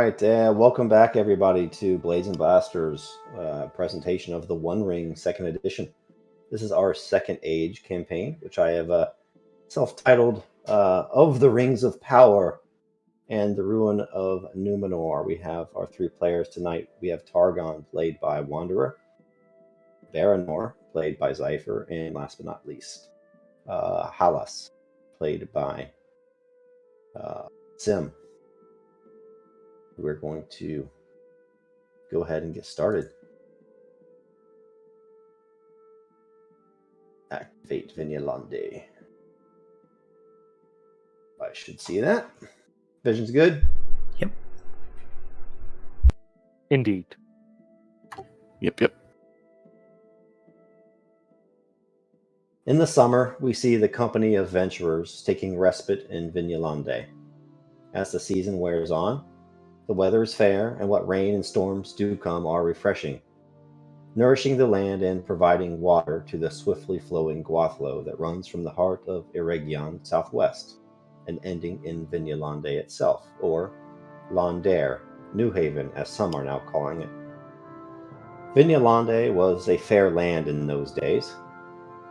right, welcome back everybody to Blades and Blasters presentation of the One Ring Second Edition. This is our Second Age campaign, which I have self-titled Of the Rings of Power and the Ruin of Numenor. We have our three players tonight. We have Targon, played by Wanderer, Baranor, played by Zypher, and last but not least, Halas, played by Sim. We're going to go ahead and get started. Activate Vignalande. I should see that. Vision's good? Yep. Indeed. Yep. In the summer, we see the company of venturers taking respite in Vignalande. As the season wears on, the weather is fair, and what rain and storms do come are refreshing, nourishing the land and providing water to the swiftly flowing Gwathlo that runs from the heart of Eregion southwest and ending in Vignalande itself, or Londare, New Haven, as some are now calling it. Vignalande was a fair land in those days.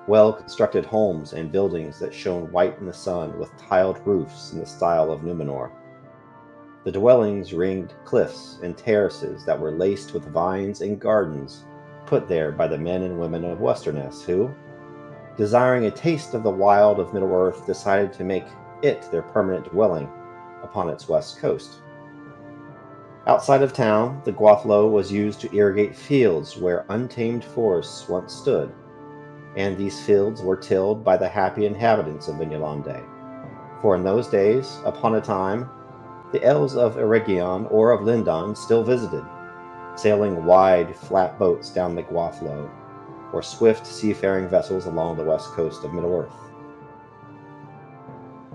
Well-constructed homes and buildings that shone white in the sun with tiled roofs in the style of Numenor. The dwellings ringed cliffs and terraces that were laced with vines and gardens put there by the men and women of Westerness who, desiring a taste of the wild of Middle-earth, decided to make it their permanent dwelling upon its west coast. Outside of town, the Gwathlo was used to irrigate fields where untamed forests once stood, and these fields were tilled by the happy inhabitants of Vignalande. For in those days, upon a time, the Elves of Eregion or of Lindon still visited, sailing wide, flat boats down the Gwathlo, or swift seafaring vessels along the west coast of Middle-earth.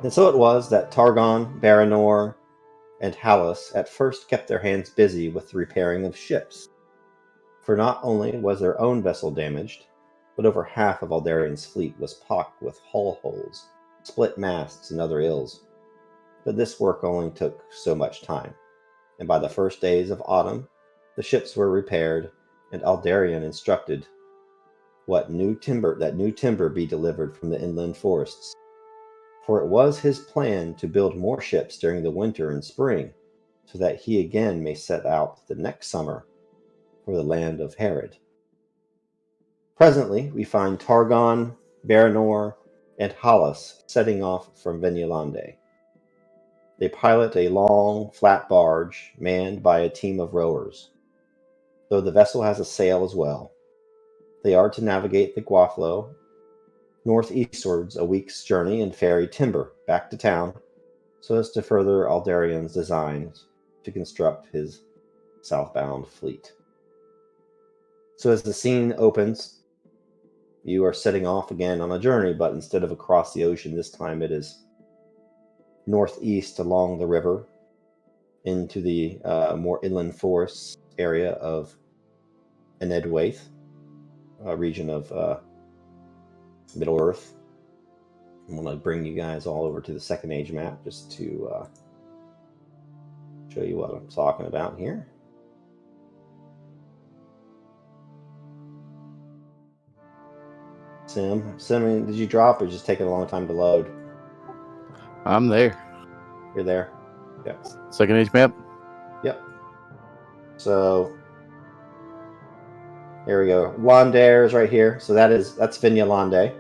And so it was that Targon, Baranor, and Halas at first kept their hands busy with the repairing of ships, for not only was their own vessel damaged, but over half of Aldarion's fleet was pocked with hull holes, split masts, and other ills. But this work only took so much time, and by the first days of autumn, the ships were repaired, and Aldarion instructed that new timber be delivered from the inland forests. For it was his plan to build more ships during the winter and spring, so that he again may set out the next summer for the land of Herod. Presently, we find Targon, Baranor, and Halas setting off from Vignalande. They pilot a long, flat barge manned by a team of rowers, though the vessel has a sail as well. They are to navigate the Gwathlo northeastwards a week's journey and ferry timber back to town, so as to further Aldarion's designs to construct his southbound fleet. So as the scene opens, you are setting off again on a journey, but instead of across the ocean, this time it is northeast along the river into the more inland forests area of Enedhwaith, a region of Middle-earth. I'm going to bring you guys all over to the Second Age map just to show you what I'm talking about here. Sim, did you drop or just take a long time to load? I'm there. You're there? Yep. Second Age map? Yep. So, here we go. Londare is right here. So that's Vignalande.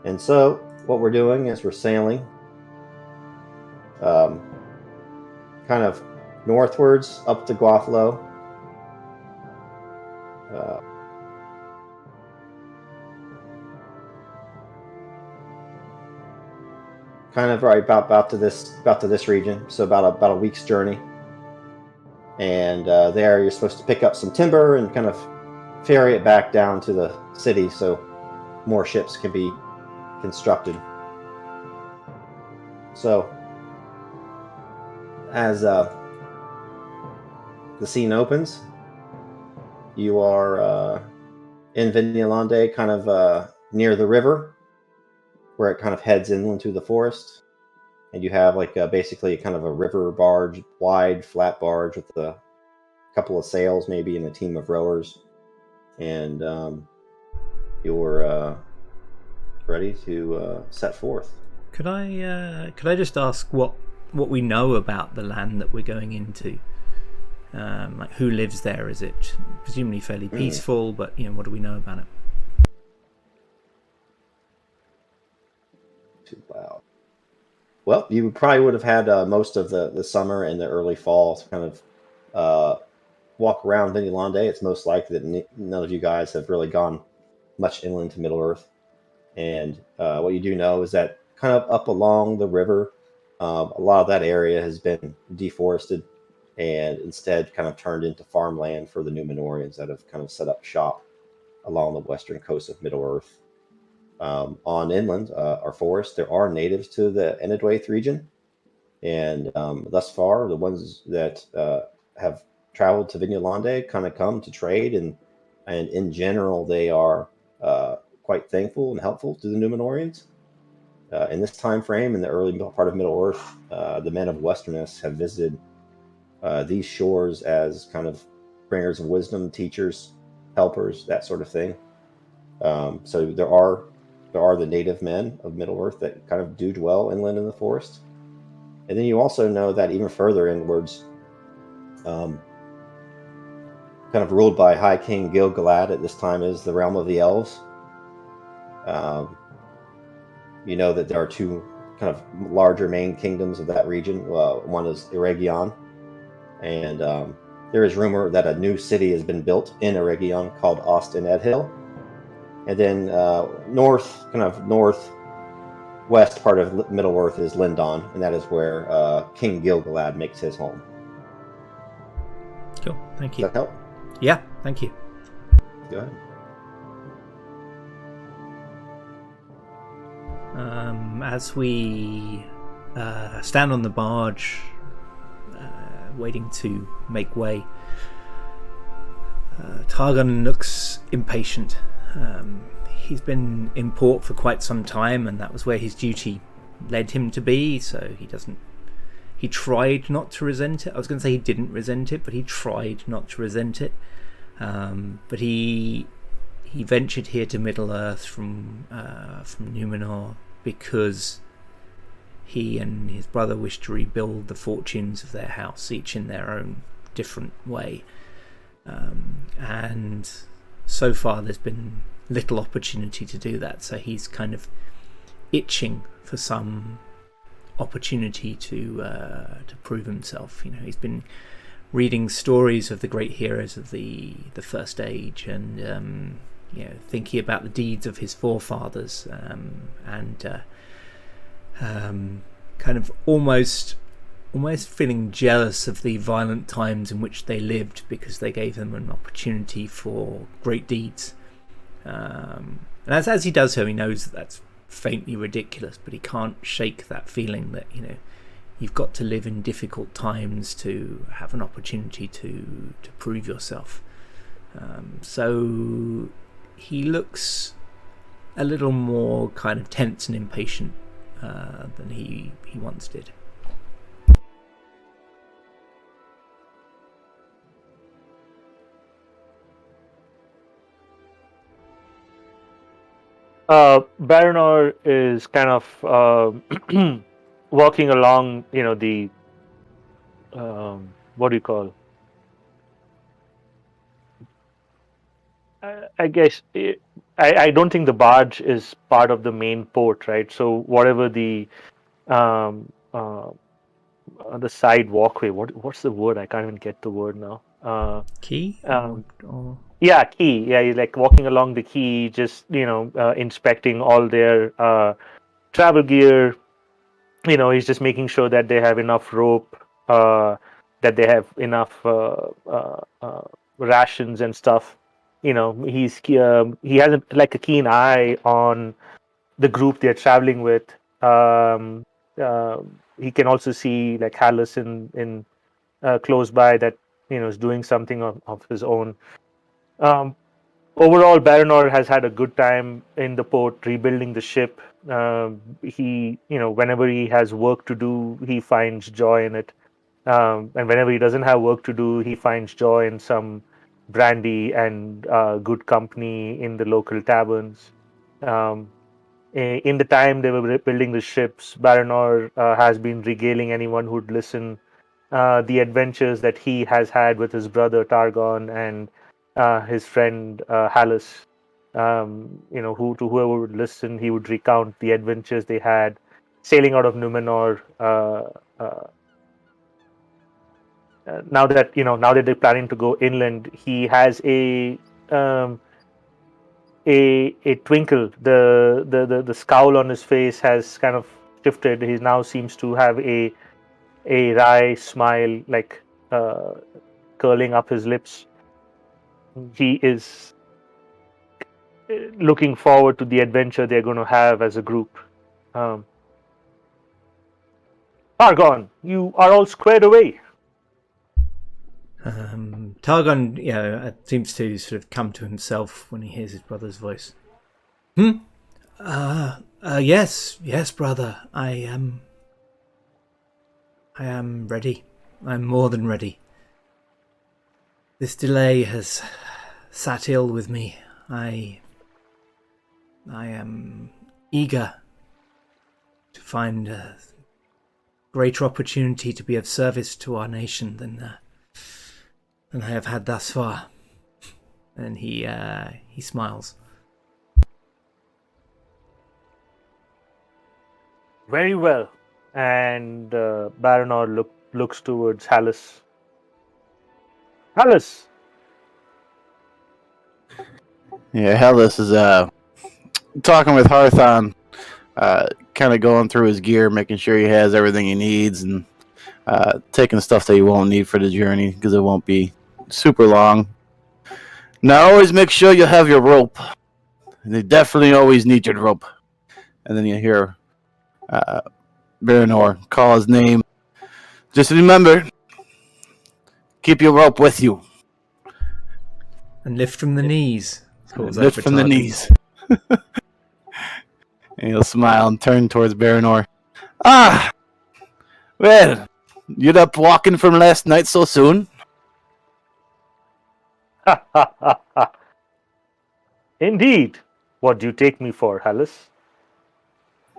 And so, what we're doing is we're sailing kind of northwards up the Gwathlo. Kind of right about to this region, so about a week's journey. And there you're supposed to pick up some timber and kind of ferry it back down to the city so more ships can be constructed. So as the scene opens, you are in Vignalande, kind of near the river, where it kind of heads inland to the forest. and you have like basically kind of a river barge, wide flat barge with a couple of sails maybe and a team of rowers, and you're ready to set forth. Could I just ask what we know about the land that we're going into? Like who lives there? Is it presumably fairly peaceful? But what do we know about it? Too loud. Well, you probably would have had most of the summer and the early fall to kind of walk around Vinilande. It's most likely that none of you guys have really gone much inland to Middle Earth. And what you do know is that kind of up along the river, a lot of that area has been deforested and instead kind of turned into farmland for the Numenorians that have kind of set up shop along the western coast of Middle Earth. On inland, our forest, there are natives to the Enedhwaith region, and thus far, the ones that have traveled to Vinilande kind of come to trade, and in general, they are quite thankful and helpful to the Numenorians. In this time frame, in the early part of Middle Earth, the men of Westerness have visited these shores as kind of bringers of wisdom, teachers, helpers, that sort of thing. So there are the native men of Middle Earth that kind of do dwell inland in the forest. And then you also know that even further inwards, kind of ruled by High King Gil-galad at this time is the realm of the elves. You know that there are two kind of larger main kingdoms of that region. One is Eregion, and there is rumor that a new city has been built in Eregion called Ost and Edhil. And then northwest part of Middle Earth is Lindon, and that is where King Gil-galad makes his home. Cool, thank Does you. that help? Yeah, thank you. Go ahead. As we stand on the barge, waiting to make way, Targon looks impatient. He's been in port for quite some time, and that was where his duty led him to be, so he tried not to resent it. I was going to say he didn't resent it, but he tried not to resent it. But he ventured here to Middle Earth from Numenor because he and his brother wished to rebuild the fortunes of their house, each in their own different way. And so far there's been little opportunity to do that, so he's kind of itching for some opportunity to prove himself. He's been reading stories of the great heroes of the First Age, and thinking about the deeds of his forefathers, and kind of almost feeling jealous of the violent times in which they lived, because they gave them an opportunity for great deeds. And as he does so, he knows that that's faintly ridiculous, but he can't shake that feeling that you've got to live in difficult times to have an opportunity to prove yourself. So he looks a little more kind of tense and impatient than he once did. Baranor is kind of walking along, the what do you call? I guess I don't think the barge is part of the main port, right? So whatever the side walkway, what's the word? I can't even get the word now. Key? Or... Yeah, quay. Yeah, he's like walking along the quay, just inspecting all their travel gear. He's just making sure that they have enough rope, that they have enough rations and stuff. He has like a keen eye on the group they're traveling with. He can also see like Hallis in close by that is doing something of his own. overall, Baranor has had a good time in the port, rebuilding the ship. He, whenever he has work to do, he finds joy in it. And whenever he doesn't have work to do, he finds joy in some brandy and good company in the local taverns. In the time they were building the ships, Baranor has been regaling anyone who'd listen the adventures that he has had with his brother Targon and his friend Hallis. To whoever would listen, he would recount the adventures they had sailing out of Numenor. Now that they're planning to go inland, he has um, a twinkle. The scowl on his face has kind of shifted. He now seems to have a wry smile, like curling up his lips. He is looking forward to the adventure they're going to have as a group. Argon, you are all squared away. Targon, seems to sort of come to himself when he hears his brother's voice. Yes, brother. I am ready. I'm more than ready. This delay has sat ill with me. I am eager to find a greater opportunity to be of service to our nation than I have had thus far. And he smiles. Very well. And Baranor looks towards Hallis. Hallis! Yeah, Hellas is talking with Harthon, kind of going through his gear, making sure he has everything he needs, and taking stuff that he won't need for the journey because it won't be super long. Now, always make sure you have your rope. And you definitely always need your rope. And then you hear Baranor call his name. Just remember, keep your rope with you. And lift from the knees. Lift from the knees. And he'll smile and turn towards Baranor. Ah! Well, you're up walking from last night so soon? Indeed. What do you take me for, Hallis?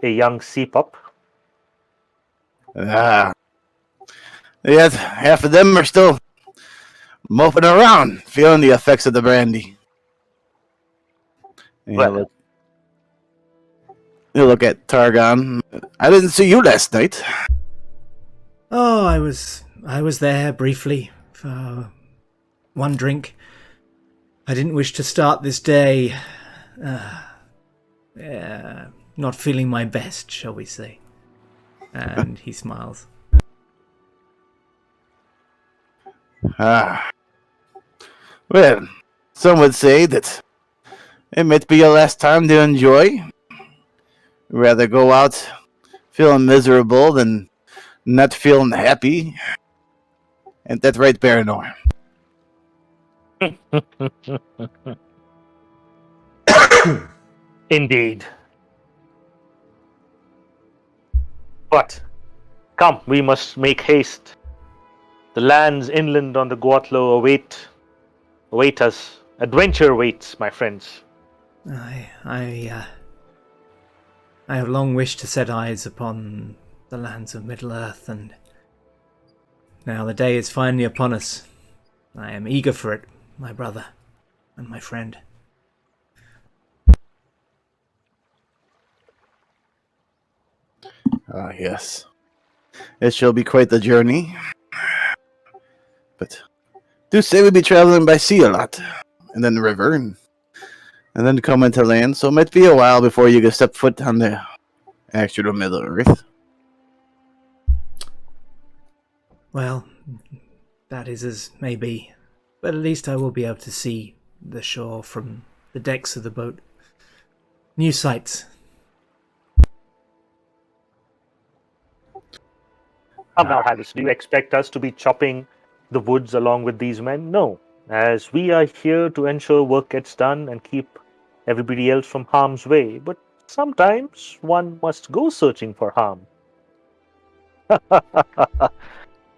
A young sea pup? Ah. Yes, half of them are still moping around, feeling the effects of the brandy. And Well, he'll look at Targon. I didn't see you last night. Oh, I was there briefly for one drink. I didn't wish to start this day not feeling my best, shall we say. And he smiles. Ah. Well, some would say that it might be your last time to enjoy. Rather go out feeling miserable than not feeling happy. Ain't that right, Baranor? Indeed. But, come, we must make haste. The lands inland on the Gwathlo await us. Adventure waits, my friends. I have long wished to set eyes upon the lands of Middle-earth, and now the day is finally upon us. I am eager for it, my brother and my friend. Ah, yes. It shall be quite the journey. But do say we'll be traveling by sea a lot, and then the river, and then come into land, so it might be a while before you can step foot on the actual Middle Earth. Well, that is as may be, but at least I will be able to see the shore from the decks of the boat. New sights. Come now, Hallis, do you expect us to be chopping the woods along with these men? No. as we are here to ensure work gets done and keep everybody else from harm's way. But sometimes one must go searching for harm.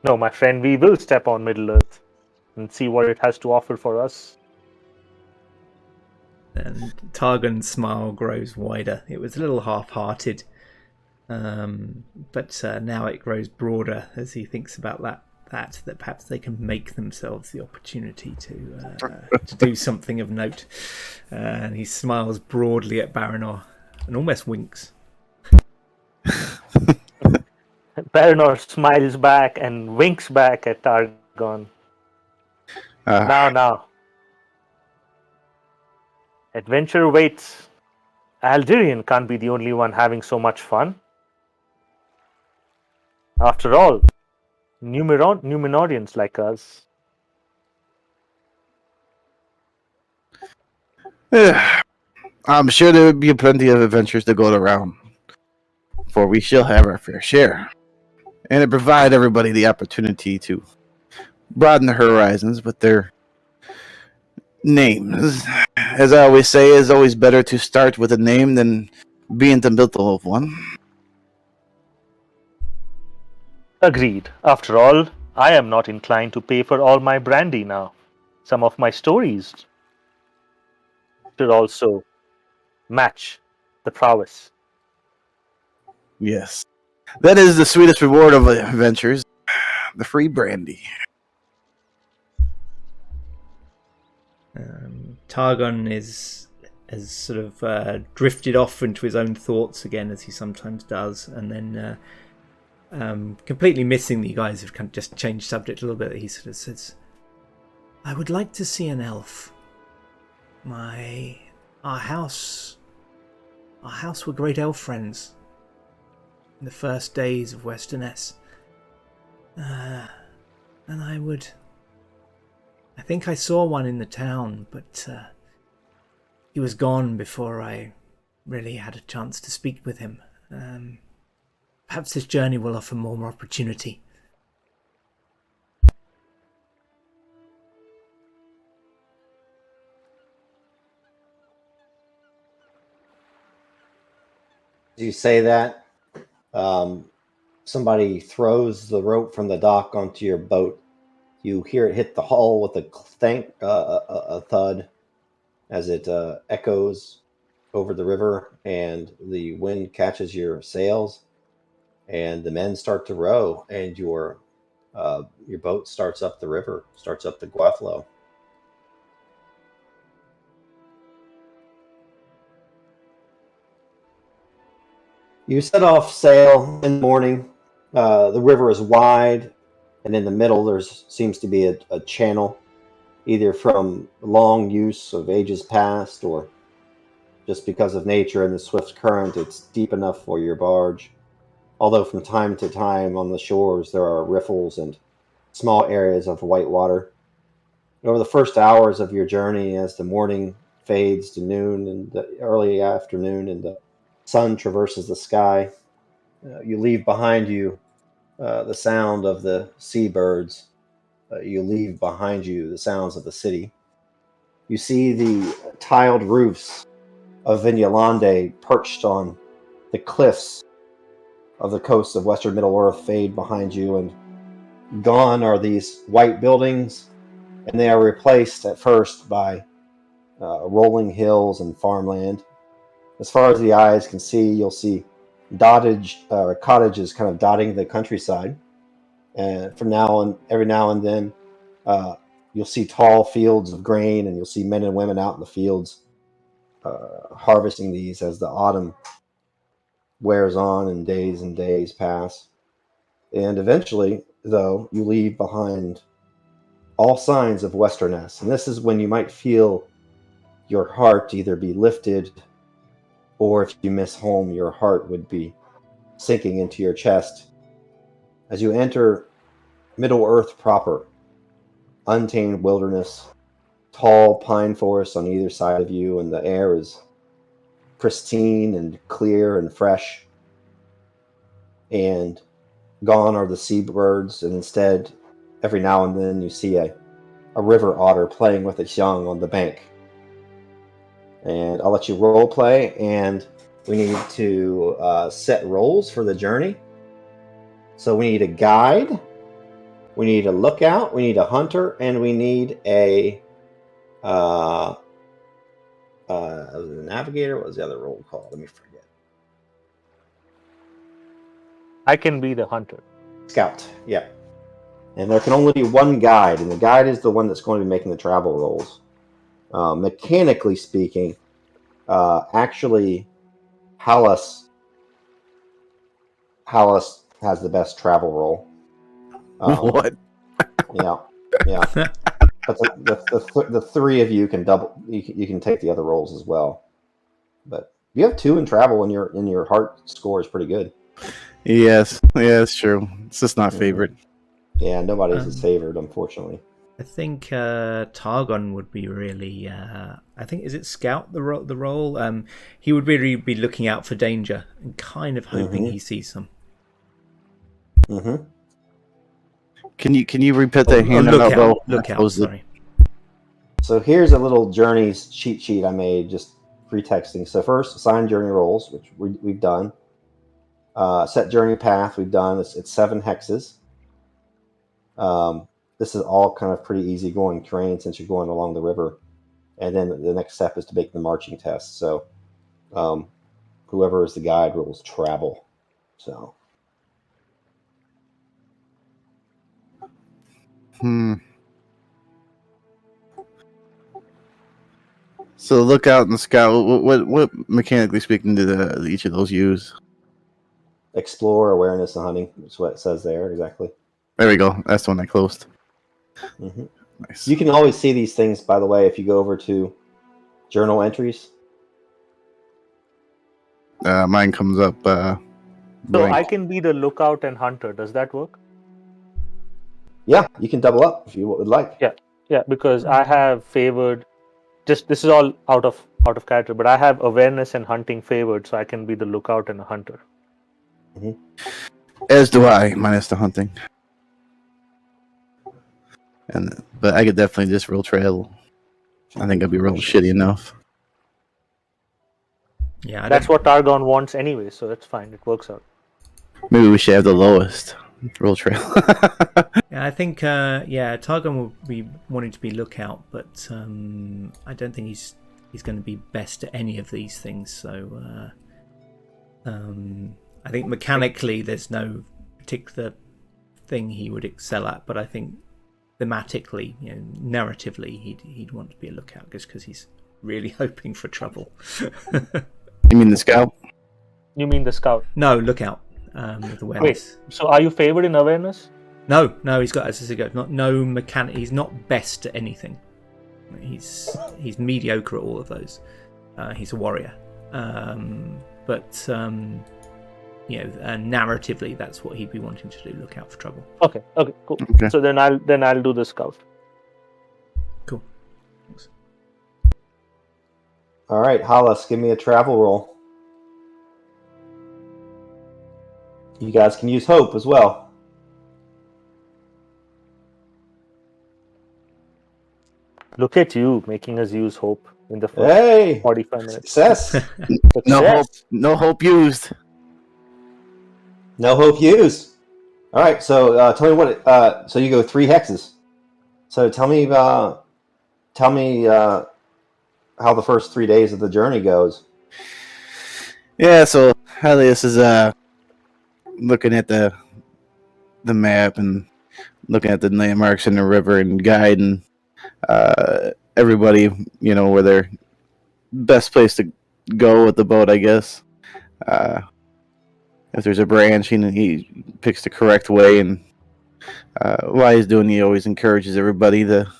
No, my friend, we will step on Middle Earth and see what it has to offer for us. And Targon's smile grows wider. It was a little half-hearted, but now it grows broader as he thinks about that perhaps they can make themselves the opportunity to do something of note. And he smiles broadly at Baranor and almost winks. Baranor smiles back and winks back at Targon. Now. Adventure waits. Aldirian can't be the only one having so much fun. After all, Numenorians like us. I'm sure there will be plenty of adventures to go around, for we shall have our fair share. And it provide everybody the opportunity to broaden their horizons with their names. As I always say, it's always better to start with a name than be in the middle of one. Agreed. After all, I am not inclined to pay for all my brandy now. Some of my stories should also match the prowess. Yes. That is the sweetest reward of adventures, the free brandy. Targon has sort of drifted off into his own thoughts again, as he sometimes does, and then completely missing that you guys have kind of just changed subject a little bit. He sort of says, "I would like to see an elf. Our house were great elf friends in the first days of Westerness, and I think I saw one in the town, but he was gone before I really had a chance to speak with him. Perhaps this journey will offer more opportunity." As you say that, somebody throws the rope from the dock onto your boat. You hear it hit the hull with a thud as it echoes over the river, and the wind catches your sails, and the men start to row, and your boat starts up the river, starts up the Gwathlo. You set off sail in the morning. The river is wide, and in the middle there seems to be a channel, either from long use of ages past or just because of nature and the swift current. It's deep enough for your barge, although from time to time on the shores there are riffles and small areas of white water. Over the first hours of your journey, as the morning fades to noon and the early afternoon and the sun traverses the sky, you leave behind you the sound of the seabirds. You leave behind you the sounds of the city. You see the tiled roofs of Vinyalande perched on the cliffs of the coast of Western Middle-earth fade behind you, and gone are these white buildings, and they are replaced at first by rolling hills and farmland. As far as the eyes can see, you'll see cottages kind of dotting the countryside. And every now and then, you'll see tall fields of grain, and you'll see men and women out in the fields harvesting these as the autumn wears on and days pass. And eventually, though, you leave behind all signs of Westerness. And this is when you might feel your heart either be lifted, or if you miss home, your heart would be sinking into your chest. As you enter Middle Earth proper, untamed wilderness, tall pine forests on either side of you, and the air is pristine and clear and fresh. And gone are the seabirds, and instead, every now and then, you see a a river otter playing with its young on the bank. And I'll let you role play, and we need to set roles for the journey. So we need a guide, we need a lookout, we need a hunter, and we need a navigator. What was the other role called? Let me forget. I can be the hunter. Scout, yeah. And there can only be one guide, and the guide is the one that's going to be making the travel rolls. Mechanically speaking, actually, Hallis has the best travel roll. What? Yeah. But the three of you can double. You can take the other rolls as well. But you have 2 in travel, and your heart score is pretty good. Yes, yeah, it's true. It's just not favorite. Yeah, nobody's is favored, unfortunately. I think Targon would be really. I think is it Scout the role. He would really be looking out for danger and kind of hoping he sees some. Mm-hmm. Can you repeat that hand? Lookout. Sorry. So here's a little journeys cheat sheet I made, just pretexting. So first, assign journey rolls, which we've done. Set journey path, we've done. It's 7 hexes. This is all kind of pretty easy going terrain since you're going along the river. And then the next step is to make the marching test. So whoever is the guide rolls travel. So. So lookout and scout. What mechanically speaking do each of those use? Explore, awareness, and hunting. That's what it says there exactly. There we go. That's the one I closed. Mm-hmm. Nice. You can always see these things, by the way, if you go over to journal entries. Mine comes up. So blank. I can be the lookout and hunter. Does that work? Yeah, you can double up if you would like. Yeah, because I have favored. Just this is all out of character, but I have awareness and hunting favored, so I can be the lookout and a hunter. Mm-hmm. As do I, minus the hunting. But I could definitely just roll travel. I think I'd be rolling shitty enough. Yeah, that's what Targon wants anyway, so that's fine. It works out. Maybe we should have the lowest roll trail. Yeah, I think Targon will be wanting to be lookout, but I don't think he's going to be best at any of these things. So I think mechanically there's no particular thing he would excel at, but I think thematically, narratively, he'd want to be a lookout just because he's really hoping for trouble. You mean the scout? You mean the scout? No, lookout. With awareness. Wait, so are you favored in awareness? No, he's got, as I said, no mechanic. He's not best at anything. He's mediocre at all of those. He's a warrior, but narratively, that's what he'd be wanting to do. Look out for trouble. Okay, cool. Okay. So then I'll do the scout. Cool. Thanks. All right, Hollis, give me a travel roll. You guys can use hope as well. Look at you making us use hope in the first 45 minutes. Success. No hope used. No hope used. All right, so tell me what. So you go 3 hexes. So tell me how the first 3 days of the journey goes. Yeah, so Helios is looking at the map and looking at the landmarks in the river and guiding everybody, where their best place to go with the boat, I guess. If there's a branch, he picks the correct way, and while he's doing, he always encourages everybody to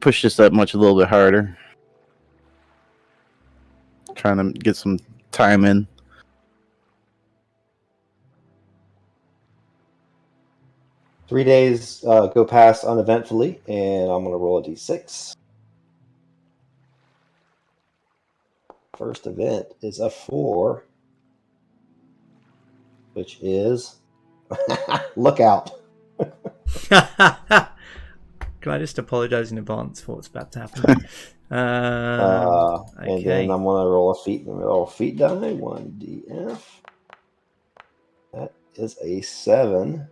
push this that much a little bit harder, trying to get some time in. Three days go past uneventfully, and I'm going to roll a d6. First event is a 4, which is lookout. Can I just apologise in advance for what's about to happen? And then I'm going to roll a feat die. 1df. That is a 7.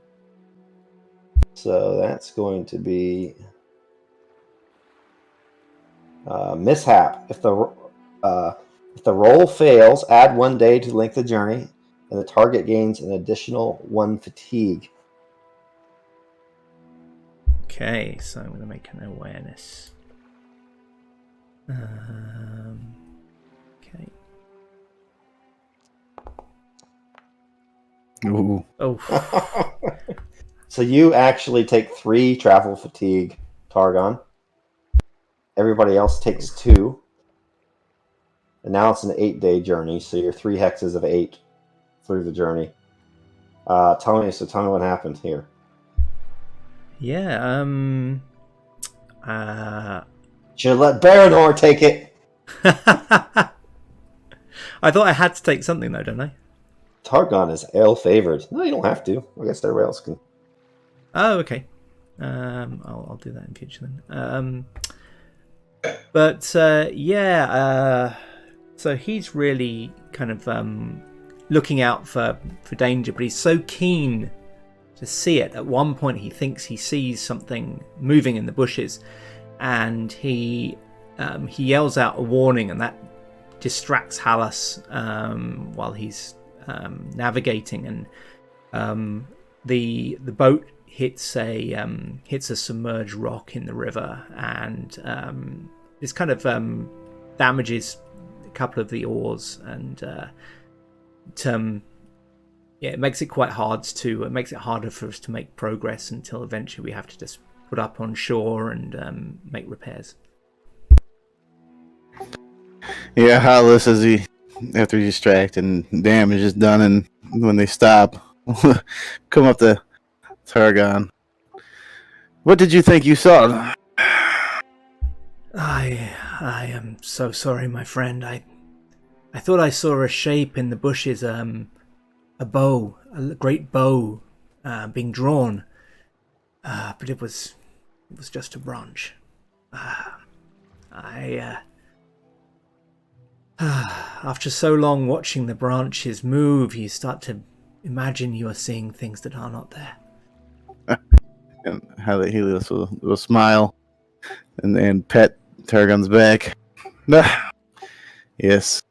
So that's going to be mishap. If the roll fails, add 1 day to the length of the journey, and the target gains an additional 1 fatigue. Okay, so I'm going to make an awareness. Okay. Ooh. Oh. So you actually take 3 travel fatigue, Targon. Everybody else takes 2. And now it's an 8-day journey, so you're 3 hexes of 8 through the journey. Tell me what happened here. Yeah, Should let Baranor take it. I thought I had to take something though, don't I? Targon is ill-favored. No, you don't have to. I guess everybody else can. Oh, okay. I'll do that in future then. So he's really kind of looking out for danger, but he's so keen to see it. At one point, he thinks he sees something moving in the bushes, and he yells out a warning, and that distracts Hallis while he's navigating, and the boat hits a submerged rock in the river, and this kind of damages a couple of the oars, and it makes it harder for us to make progress until eventually we have to just put up on shore and make repairs. Yeah, Hollis after he's distracted and damage is done, and when they stop, come up to Targon. What did you think you saw? I am so sorry, my friend. I thought I saw a shape in the bushes, a bow, a great bow, being drawn, but it was just a branch. After so long watching the branches move, you start to imagine you are seeing things that are not there. And how he will smile and pet Targon's back. Yes.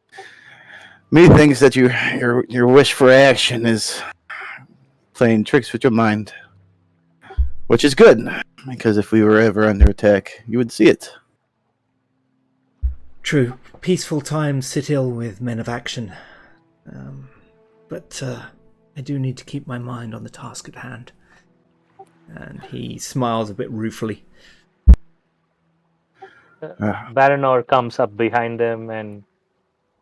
Me thinks that your wish for action is playing tricks with your mind, which is good, because if we were ever under attack, you would see it. True. Peaceful times sit ill with men of action. But I do need to keep my mind on the task at hand. And he smiles a bit ruefully. Baranor comes up behind him and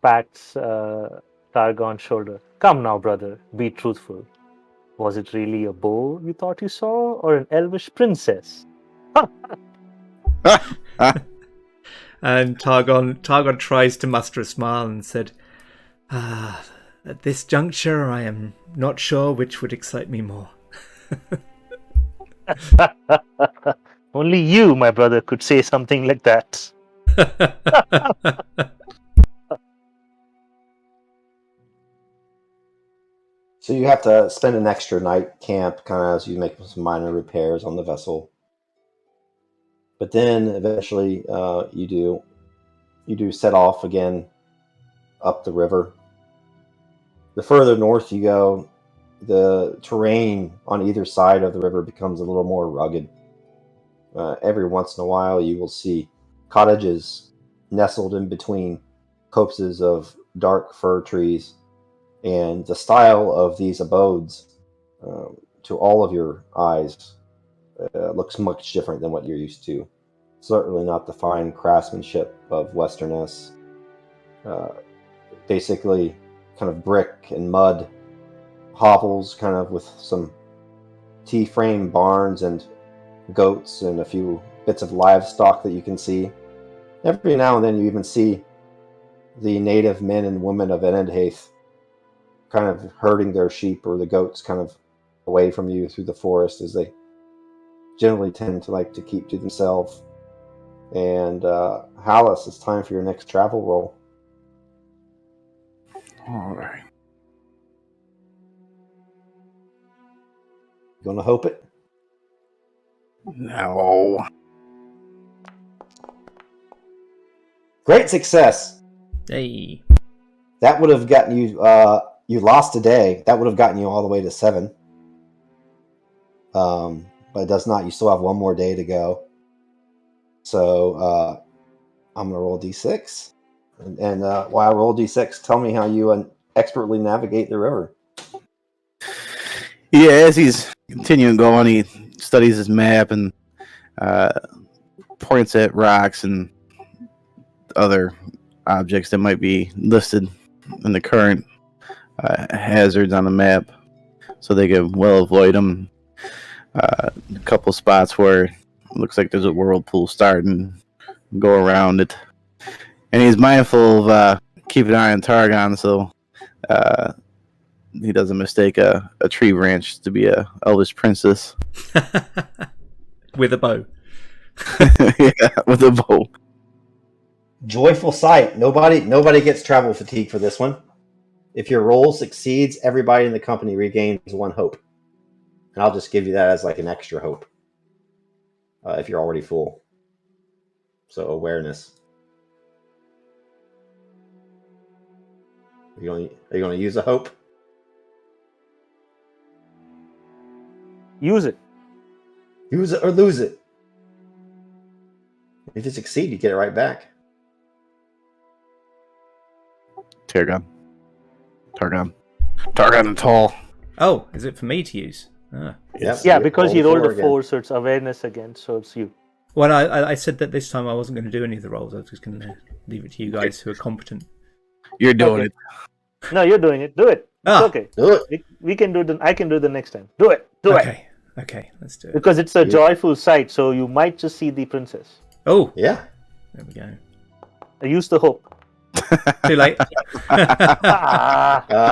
pats Targon's shoulder. Come now, brother, be truthful. Was it really a bow you thought you saw, or an elvish princess? And Targon tries to muster a smile and said, at this juncture, I am not sure which would excite me more. Only you, my brother, could say something like that. So you have to spend an extra night camp, kind of as you make some minor repairs on the vessel. But then eventually you do set off again up the river. The further north you go, the terrain on either side of the river becomes a little more rugged. Every once in a while you will see cottages nestled in between copses of dark fir trees, and the style of these abodes, to all of your eyes, looks much different than what you're used to. Certainly not the fine craftsmanship of Westerness. Basically kind of brick and mud hovels, kind of with some T-frame barns and goats and a few bits of livestock that you can see. Every now and then you even see the native men and women of Enedhwaith kind of herding their sheep or the goats kind of away from you through the forest as they generally tend to like to keep to themselves. And Hallis, it's time for your next travel roll. All right. You gonna hope it? No. Great success. Hey. That would have gotten you. You lost today. That would have gotten you all the way to 7. But it does not. You still have one more day to go. So I'm gonna roll d6, and while I roll d6, tell me how you expertly navigate the river. Yeah, as he's continuing going, he studies his map and points at rocks and other objects that might be listed in the current hazards on the map, so they can well avoid them. A couple spots where it looks like there's a whirlpool starting, go around it, and he's mindful of keeping an eye on Targon, so he doesn't mistake a tree branch to be a elvish princess. With a bow. Yeah, with a bow. Joyful sight. Nobody gets travel fatigue for this one. If your roll succeeds, everybody in the company regains 1 hope. And I'll just give you that as like an extra hope. If you're already full. So awareness. Are you going to use a hope? Use it. Use it or lose it. If you succeed, you get it right back. Targon and tall. Oh, is it for me to use? Ah. Yep. Yeah, because he rolled a again. 4, so it's awareness again, so it's you. Well, I said that this time I wasn't going to do any of the rolls. I was just going to leave it to you guys who are competent. You're doing Okay. it. No, you're doing it. Do it. It's okay. Do it. We can do it. I can do it the next time. Do it. Do it. Okay, let's do it. Because it's a joyful sight, so you might just see the princess. Oh, Yeah. there we go. Use the hope. Too late.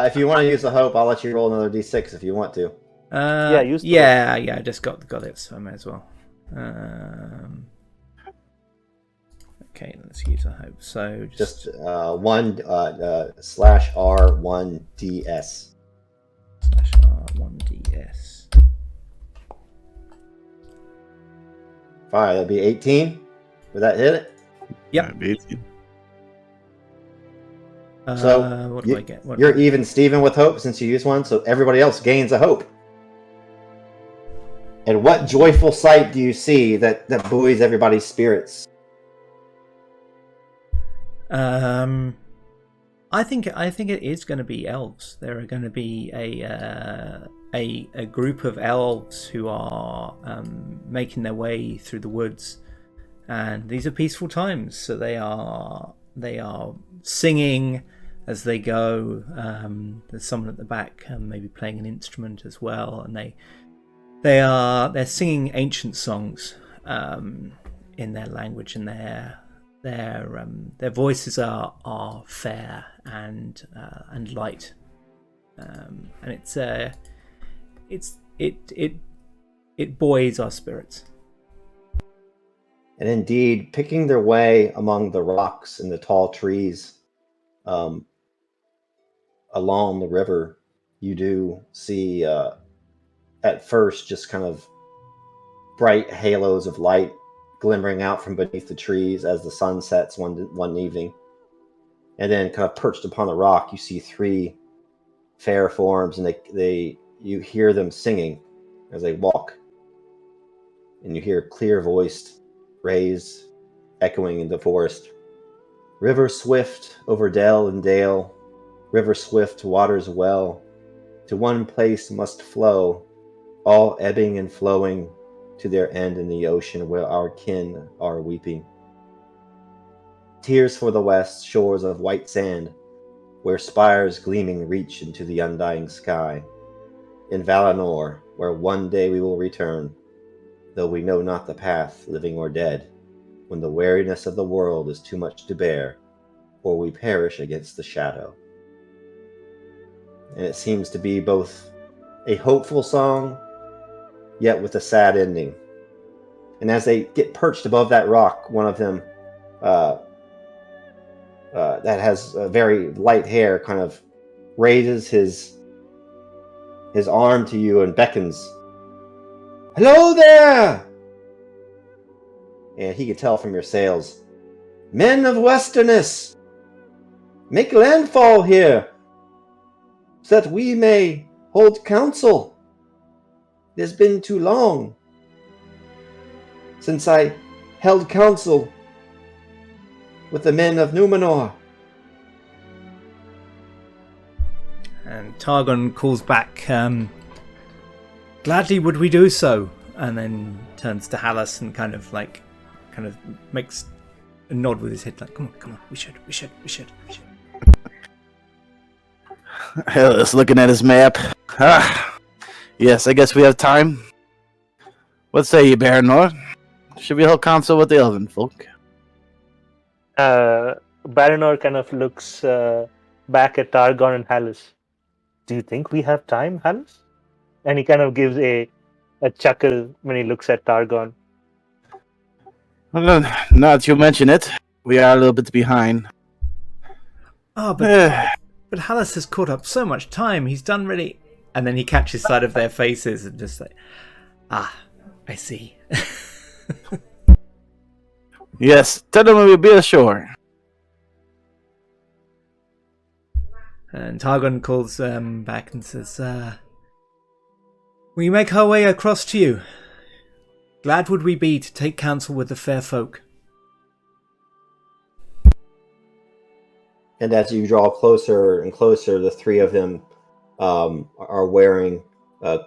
If you want to use the hope, I'll let you roll another d6 if you want to. Use the I just got it, so I may as well. Okay, let's use a hope. So Just one /R1DS. /R1DS. Fine, that'd be 18. Would that hit it? Yep. So what do I get? You're even Steven with hope since you used one, so everybody else gains a hope. And what joyful sight do you see that buoys everybody's spirits? I think it is going to be elves. There are going to be a group of elves who are making their way through the woods, and these are peaceful times. So they are singing as they go. There's someone at the back maybe playing an instrument as well, and they're singing ancient songs in their language, and their voices are fair and light, and it buoys our spirits. And indeed, picking their way among the rocks and the tall trees along the river, you do see at first just kind of bright halos of light glimmering out from beneath the trees as the sun sets one evening. And then kind of perched upon the rock, you see 3 fair forms, and you hear them singing as they walk. And you hear clear-voiced, raised, echoing in the forest. River swift over dell and dale, river swift waters well, to one place must flow, all ebbing and flowing to their end in the ocean where our kin are weeping. Tears for the west shores of white sand, where spires gleaming reach into the undying sky. In Valinor, where one day we will return, though we know not the path, living or dead, when the weariness of the world is too much to bear, or we perish against the shadow. And it seems to be both a hopeful song, yet with a sad ending. And as they get perched above that rock, one of them that has very light hair kind of raises his arm to you and beckons. Hello there! And he can tell from your sails. Men of Westerness, make landfall here, so that we may hold council. It has been too long since I held council with the men of Numenor. And Targon calls back, gladly would we do so, and then turns to Hallis and kind of makes a nod with his head, like, come on, we should. Hallis looking at his map. Yes, I guess we have time. What say you, Baranor? Should we hold council with the elven folk? Baranor kind of looks back at Targon and Hallis. Do you think we have time, Hallis? And he kind of gives a chuckle when he looks at Targon. Well, now that you mention it, we are a little bit behind. Oh, but Hallis has caught up so much time. He's done really... And then he catches sight of their faces and just like, I see. Yes, tell them we'll be ashore. And Targon calls back and says, we make our way across to you. Glad would we be to take counsel with the fair folk. And as you draw closer and closer, the three of them are wearing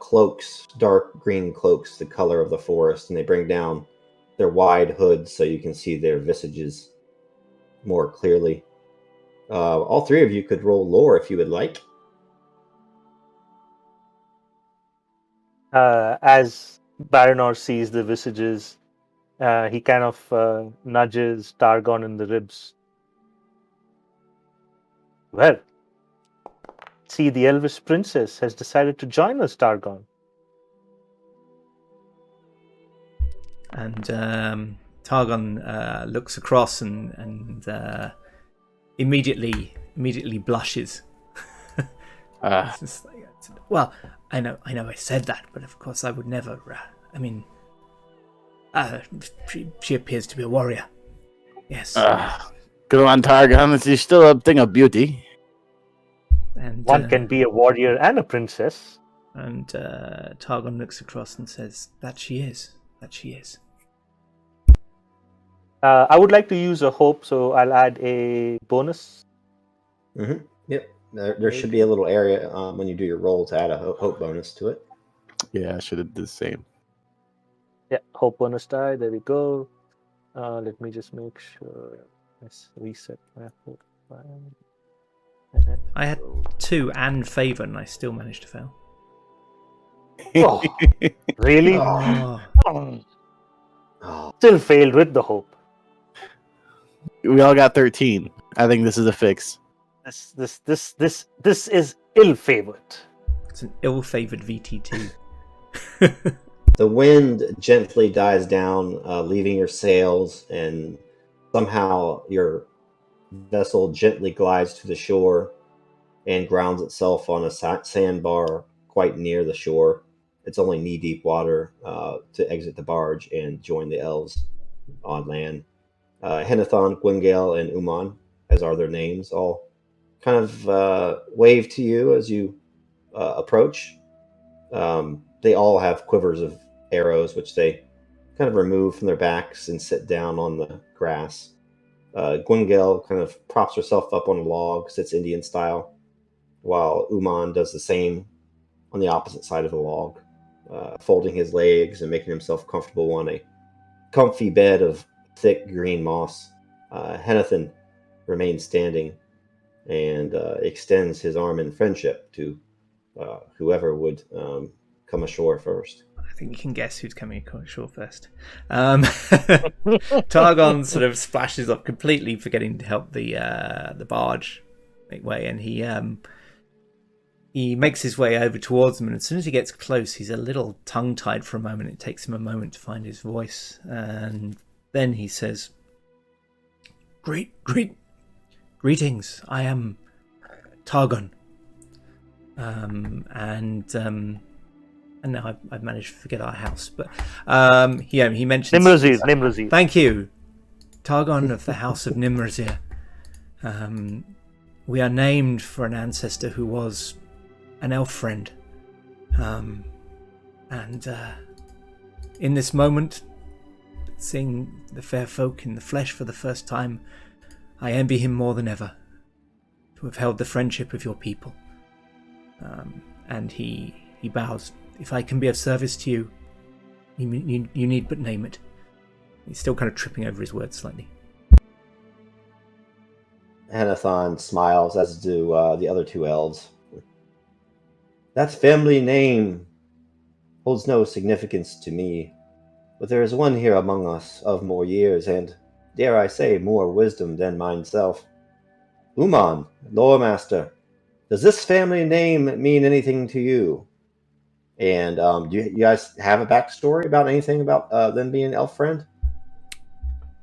cloaks, dark green cloaks, the color of the forest, and they bring down their wide hoods so you can see their visages more clearly. All three of you could roll lore if you would like. As Baranor sees the visages, he kind of nudges Targon in the ribs. Well, see, the Elvish princess has decided to join us, Targon. And Targon looks across and immediately blushes. It's just like, well, I know I said that, but of course I would never. She appears to be a warrior. Yes. Go on, Targon. She's still a thing of beauty. And one can be a warrior and a princess. And Targon looks across and says, "That she is. That she is." I would like to use a hope, so I'll add a bonus. Mm-hmm. Yep. There should be a little area when you do your roll to add a hope bonus to it. Yeah, I should have did the same. Yeah, hope bonus die. There we go. Let me just make sure. Let's reset my hope. I had 2 and favor, and I still managed to fail. Oh, really? Still failed with the hope. We all got 13. I think this is a fix. This is ill-favored. It's an ill-favored VTT. The wind gently dies down, leaving your sails, and somehow your vessel gently glides to the shore and grounds itself on a sandbar quite near the shore. It's only knee-deep water to exit the barge and join the elves on land. Enedhwaith, Gwyngael, and Uman, as are their names, all kind of wave to you as you approach. They all have quivers of arrows, which they kind of remove from their backs and sit down on the grass. Gwyngael kind of props herself up on a log, sits Indian style, while Uman does the same on the opposite side of the log, folding his legs and making himself comfortable on a comfy bed of thick green moss. Enedhwaith remains standing and extends his arm in friendship to whoever would come ashore first. I think you can guess who's coming ashore first. Targon sort of splashes up, completely forgetting to help the barge make way, and he he makes his way over towards them, and as soon as he gets close, he's a little tongue-tied for a moment. It takes him a moment to find his voice, and then he says, Greetings, I am Targon. And now I've managed to forget our house, but he mentions... Nimrazir. Thank you. Targon of the House of Nimrazir. We are named for an ancestor who was an elf friend. And in this moment, seeing the fair folk in the flesh for the first time, I envy him more than ever to have held the friendship of your people. And he bows. If I can be of service to you, you need but name it. He's still kind of tripping over his words slightly. Enedhwaith smiles, as do the other two elves. That family name holds no significance to me, but there is one here among us of more years and, dare I say, more wisdom than myself. Uman, Lore Master, does this family name mean anything to you? And do you guys have a backstory about anything about them being an elf friend?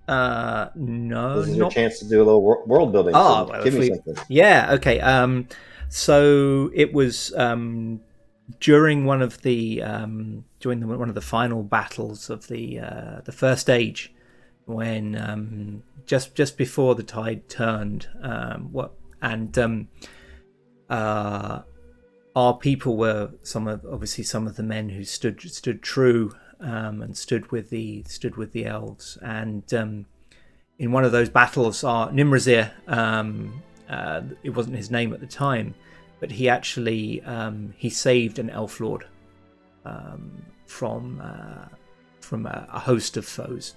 No. This is your chance to do a little world building. Oh, so well, give me something. Yeah, okay. So it was during one of the one of the final battles of the First Age, when just before the tide turned, our people were some of the men who stood true and stood with the elves, and in one of those battles, Nimrazir, it wasn't his name at the time, but he actually he saved an elf lord from a host of foes.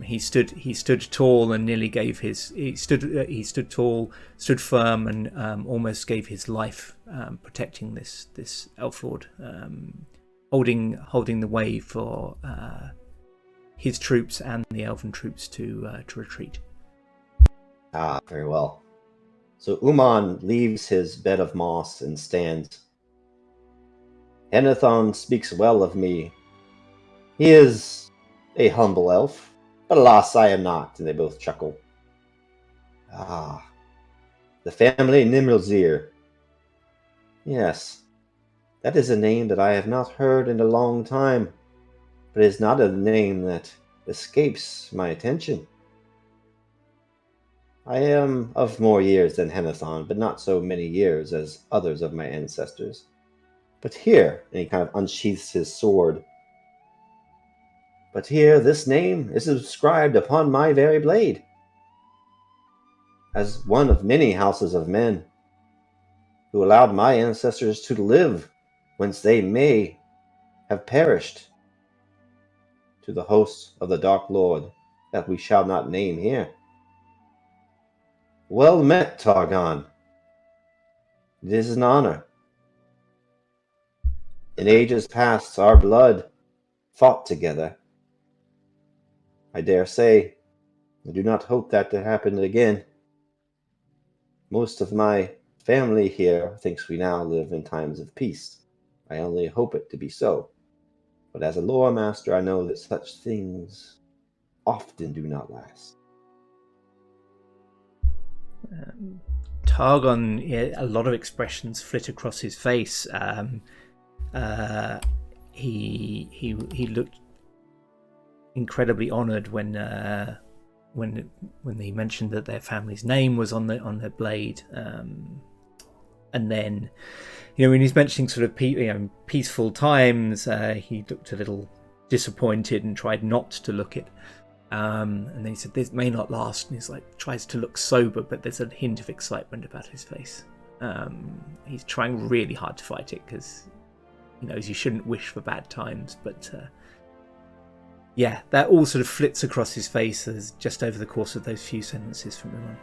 He stood tall and nearly gave his. He stood tall, stood firm, and almost gave his life protecting this elf lord, holding the way for his troops and the elven troops to retreat. Ah, very well. So Uman leaves his bed of moss and stands. Enedhwaith speaks well of me. He is a humble elf, but alas, I am not, and they both chuckle. Ah, the family Nimrazir. Yes, that is a name that I have not heard in a long time, but it is not a name that escapes my attention. I am of more years than Enedhwaith, but not so many years as others of my ancestors. But here, and he kind of unsheaths his sword, but here this name is inscribed upon my very blade, as one of many houses of men, who allowed my ancestors to live whence they may have perished, to the hosts of the Dark Lord that we shall not name here. Well met, Targon. It is an honor. In ages past, our blood fought together. I dare say, I do not hope that to happen again. Most of my family here thinks we now live in times of peace. I only hope it to be so. But as a lore master, I know that such things often do not last. Targon, a lot of expressions flit across his face. He looked incredibly honoured when they mentioned that their family's name was on their blade, and then when he's mentioning sort of peaceful times, he looked a little disappointed and tried not to look it. And then he said, "This may not last." And he's tries to look sober, but there's a hint of excitement about his face. He's trying really hard to fight it because he knows you shouldn't wish for bad times. But that all sort of flits across his face as just over the course of those few sentences from him on.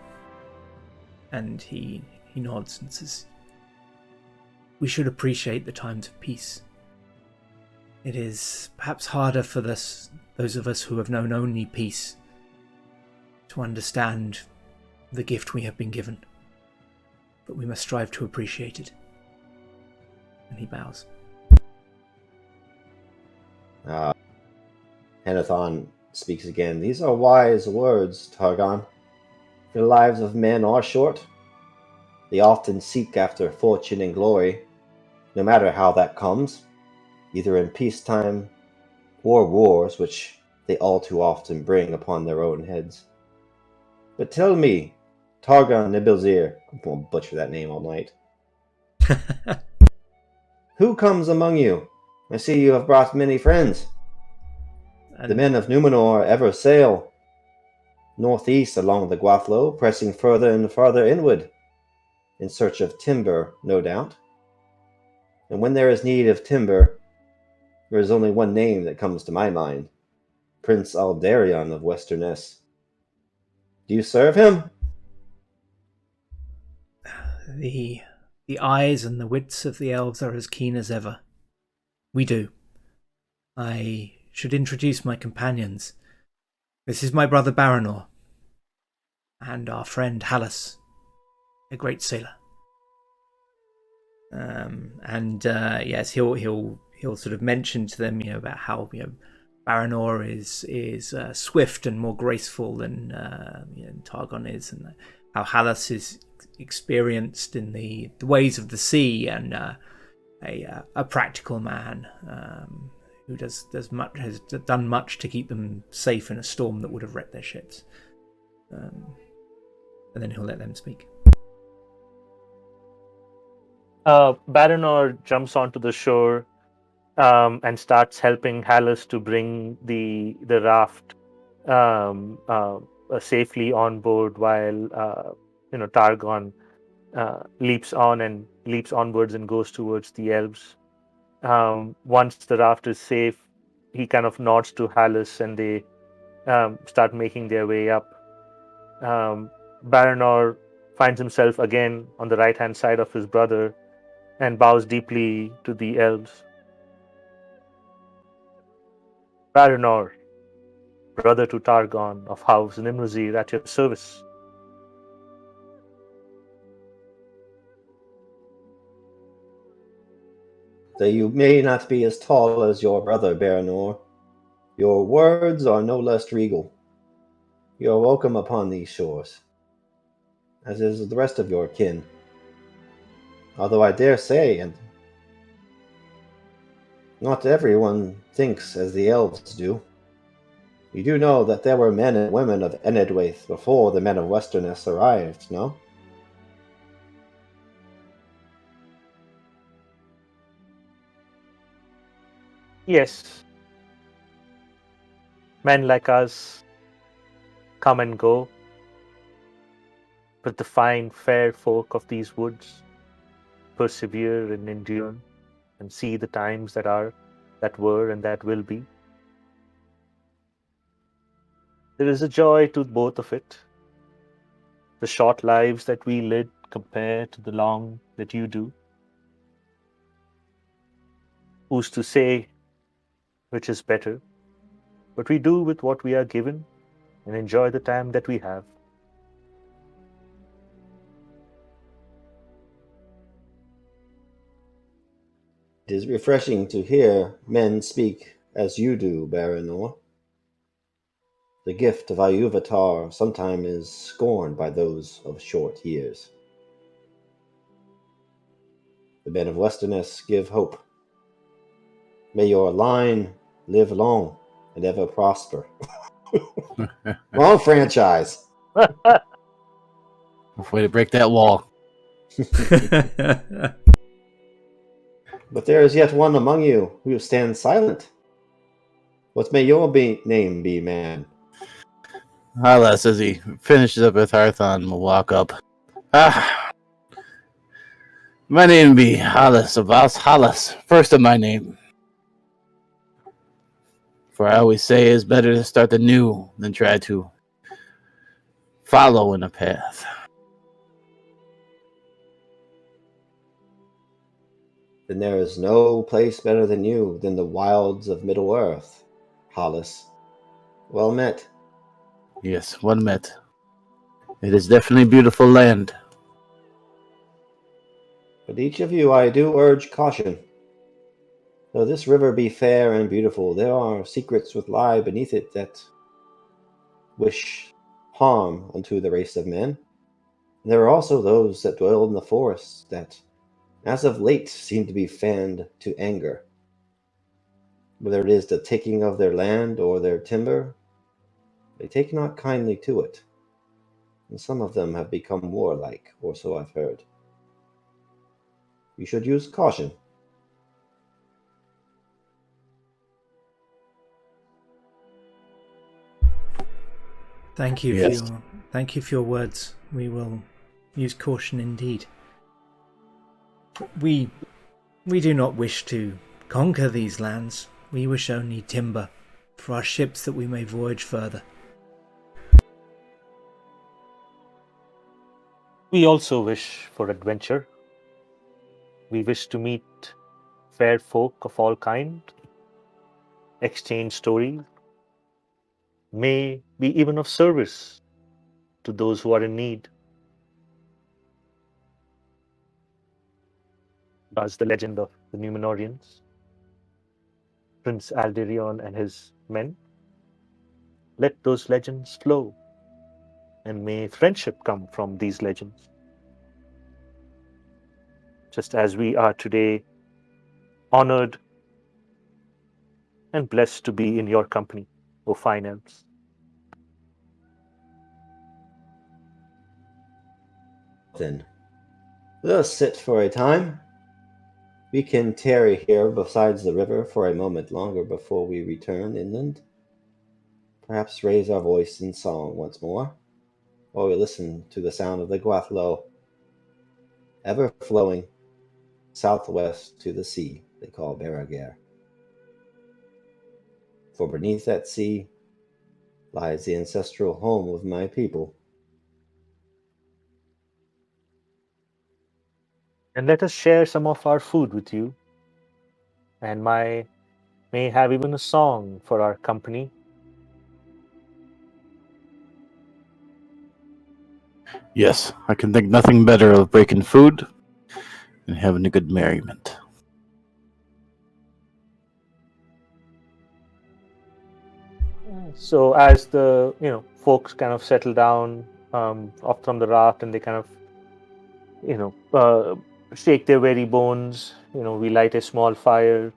And he nods and says, "We should appreciate the times of peace. It is perhaps harder for those of us who have known only peace to understand the gift we have been given." but we must strive to appreciate it. And he bows. Enedhwaith speaks again. These are wise words, Targon. The lives of men are short. They often seek after fortune and glory, no matter how that comes, either in peacetime or wars, which they all too often bring upon their own heads. But tell me, Targon Nibilzir, I'm going to butcher that name all night. Who comes among you? I see you have brought many friends. And The men of Numenor ever sail northeast along the Gwathlo, pressing further and farther inward, in search of timber, no doubt. And when there is need of timber, there is only one name that comes to my mind, Prince Aldarion of Westerness. Do you serve him? the eyes and the wits of the elves are as keen as ever. We do. I should introduce my companions. This is my brother Baranor, and our friend Hallis, a great sailor. Yes, he'll sort of mention to them, about how Baranor is swift and more graceful than Targon is, and how Hallis is experienced in the ways of the sea and a practical man who has done much to keep them safe in a storm that would have wrecked their ships. And then he'll let them speak. Baranor jumps onto the shore and starts helping Hallis to bring the raft safely on board, while Targon leaps onwards and goes towards the elves. Once the raft is safe, he kind of nods to Hallis, and they start making their way up. Baranor finds himself again on the right-hand side of his brother and bows deeply to the elves. Baranor, brother to Targon of House Nimruzir, at your service. Though you may not be as tall as your brother, Baranor, your words are no less regal. You are welcome upon these shores, as is the rest of your kin. Although I dare say, and not everyone thinks as the elves do. You do know that there were men and women of Enedhwaith before the men of Westerness arrived, no? Yes. Men like us come and go, but the fine, fair folk of these woods persevere and endure and see the times that were, and that will be. There is a joy to both of it. The short lives that we led compared to the long that you do. Who's to say which is better? But we do with what we are given and enjoy the time that we have. It is refreshing to hear men speak as you do, Baranor. The gift of Iluvatar sometimes is scorned by those of short years. The men of Westerness give hope. May your line live long and ever prosper. Wrong franchise. Way to break that wall. But there is yet one among you who stands silent. What may your name be, man? Hallis, as he finishes up with Harthon, will walk up. My name be Hallis of Ost. Hallis, first of my name. For I always say it's better to start anew than try to follow in a path. Then there is no place better than you than the wilds of Middle-earth, Hallis. Well met. Yes, one met. It is definitely beautiful land. But each of you I do urge caution. Though this river be fair and beautiful, there are secrets which lie beneath it that wish harm unto the race of men. And there are also those that dwell in the forests that, as of late, seem to be fanned to anger. Whether it is the taking of their land or their timber, they take not kindly to it, and some of them have become warlike, or so I've heard. You should use caution. Thank you Yes. for your words. We will use caution indeed. We do not wish to conquer these lands. We wish only timber for our ships that we may voyage further. We also wish for adventure. We wish to meet fair folk of all kind, exchange stories, may be even of service to those who are in need. As the legend of the Numenorians, Prince Alderion and his men. Let those legends flow, and may friendship come from these legends. Just as we are today honored and blessed to be in your company, O fine elves. Then, let us sit for a time. We can tarry here beside the river for a moment longer before we return inland. Perhaps raise our voice in song once more, while we listen to the sound of the Gwathlo, ever flowing southwest to the sea they call Baragar. For beneath that sea lies the ancestral home of my people. And let us share some of our food with you, and may have even a song for our company. Yes, I can think nothing better of breaking food and having a good merriment. So as the folks kind of settle down off from the raft, and they kind of shake their very bones, we light a small fire,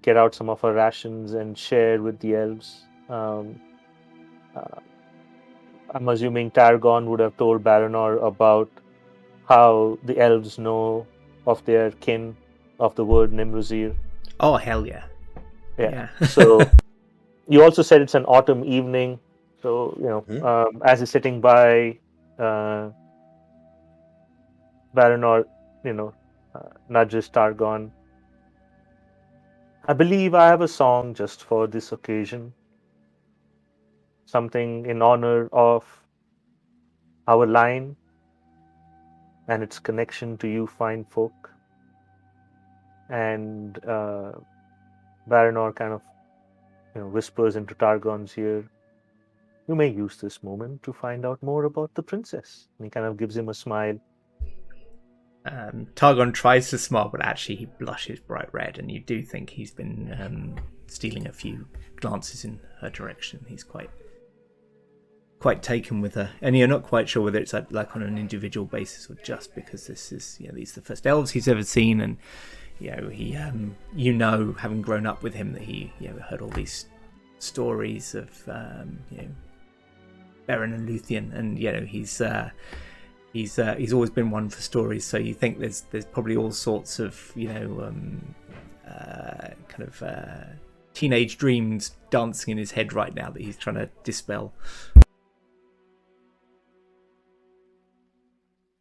get out some of our rations, and share with the elves. Uh, I'm assuming Targon would have told Baranor about how the elves know of their kin of the word Nimruzir. Oh, hell yeah. Yeah. So you also said it's an autumn evening. So, as he's sitting by, Baranor, nudges Targon. I believe I have a song just for this occasion. Something in honor of our line and its connection to you fine folk. And Baranor kind of whispers into Targon's ear, you may use this moment to find out more about the princess. And he kind of gives him a smile. Targon tries to smile, but actually he blushes bright red, and you do think he's been stealing a few glances in her direction. He's quite taken with her, and you're not quite sure whether it's like on an individual basis or just because this is these are the first elves he's ever seen, and he having grown up with him that he heard all these stories of Beren and Luthien, and he's always been one for stories. So you think there's probably all sorts of teenage dreams dancing in his head right now that he's trying to dispel.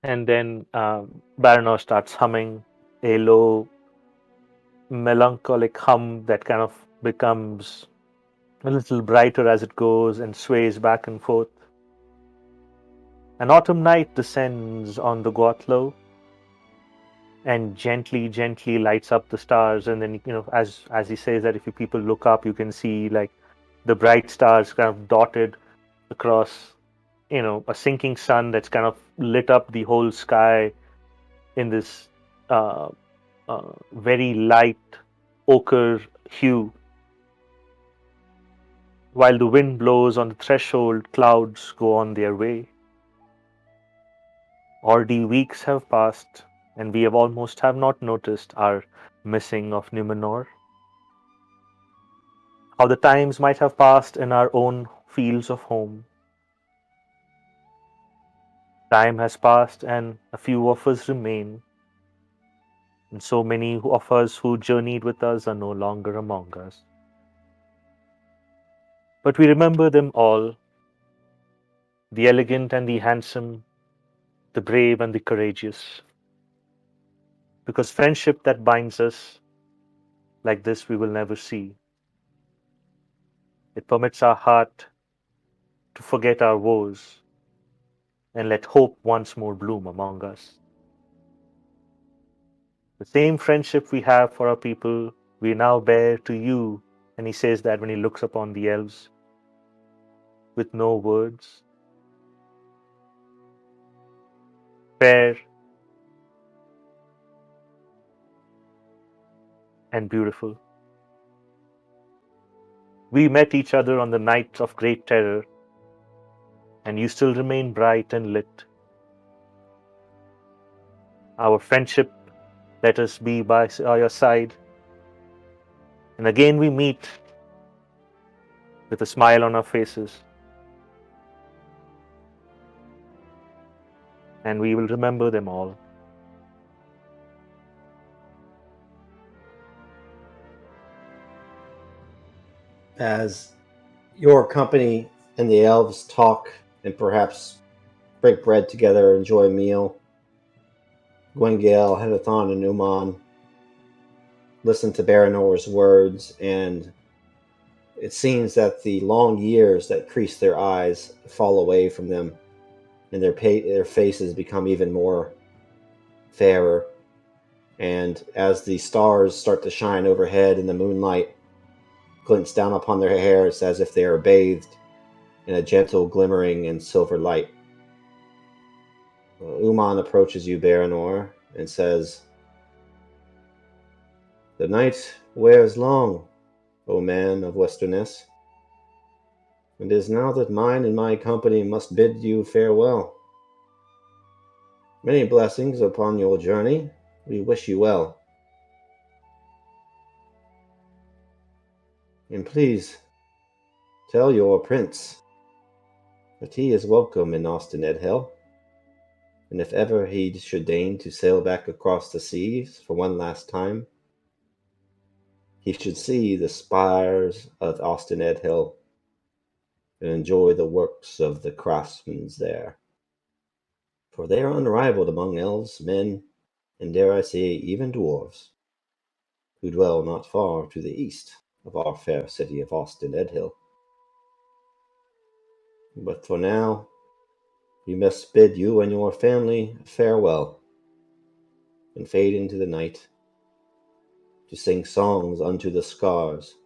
And then Baranor starts humming a low, melancholic hum that kind of becomes a little brighter as it goes and sways back and forth. An autumn night descends on the Gwathlo and gently lights up the stars. And then, as he says that if you people look up, you can see like the bright stars kind of dotted across, a sinking sun that's kind of lit up the whole sky in this uh, very light ochre hue. While the wind blows on the threshold, clouds go on their way. Already weeks have passed, and we have almost have not noticed our missing of Numenor. How the times might have passed in our own fields of home. Time has passed, and a few of us remain, and so many of us who journeyed with us are no longer among us. But we remember them all, the elegant and the handsome, the brave and the courageous. Because friendship that binds us like this we will never see. It permits our heart to forget our woes and let hope once more bloom among us. The same friendship we have for our people, we now bear to you. And he says that when he looks upon the elves with no words. Fair and beautiful. We met each other on the night of great terror, and you still remain bright and lit. Our friendship, let us be by your side. And again we meet with a smile on our faces. And we will remember them all. As your company and the elves talk and perhaps break bread together, enjoy a meal, Gwyngael, Henethon, and Uman listen to Baranor's words, and it seems that the long years that crease their eyes fall away from them, and their faces become even more fairer. And as the stars start to shine overhead and the moonlight glints down upon their hair, it's as if they are bathed in a gentle glimmering and silver light. Uman approaches you, Baranor, and says, "The night wears long, O man of Westerness, and it is now that mine and my company must bid you farewell. Many blessings upon your journey. We wish you well. And please tell your prince that he is welcome in Austin Edhil, and if ever he should deign to sail back across the seas for one last time, he should see the spires of Austin Edhil and enjoy the works of the craftsmen there. For they are unrivaled among elves, men, and dare I say even dwarves, who dwell not far to the east of our fair city of Austin Edhil. But for now, we must bid you and your family farewell, and fade into the night to sing songs unto the scars,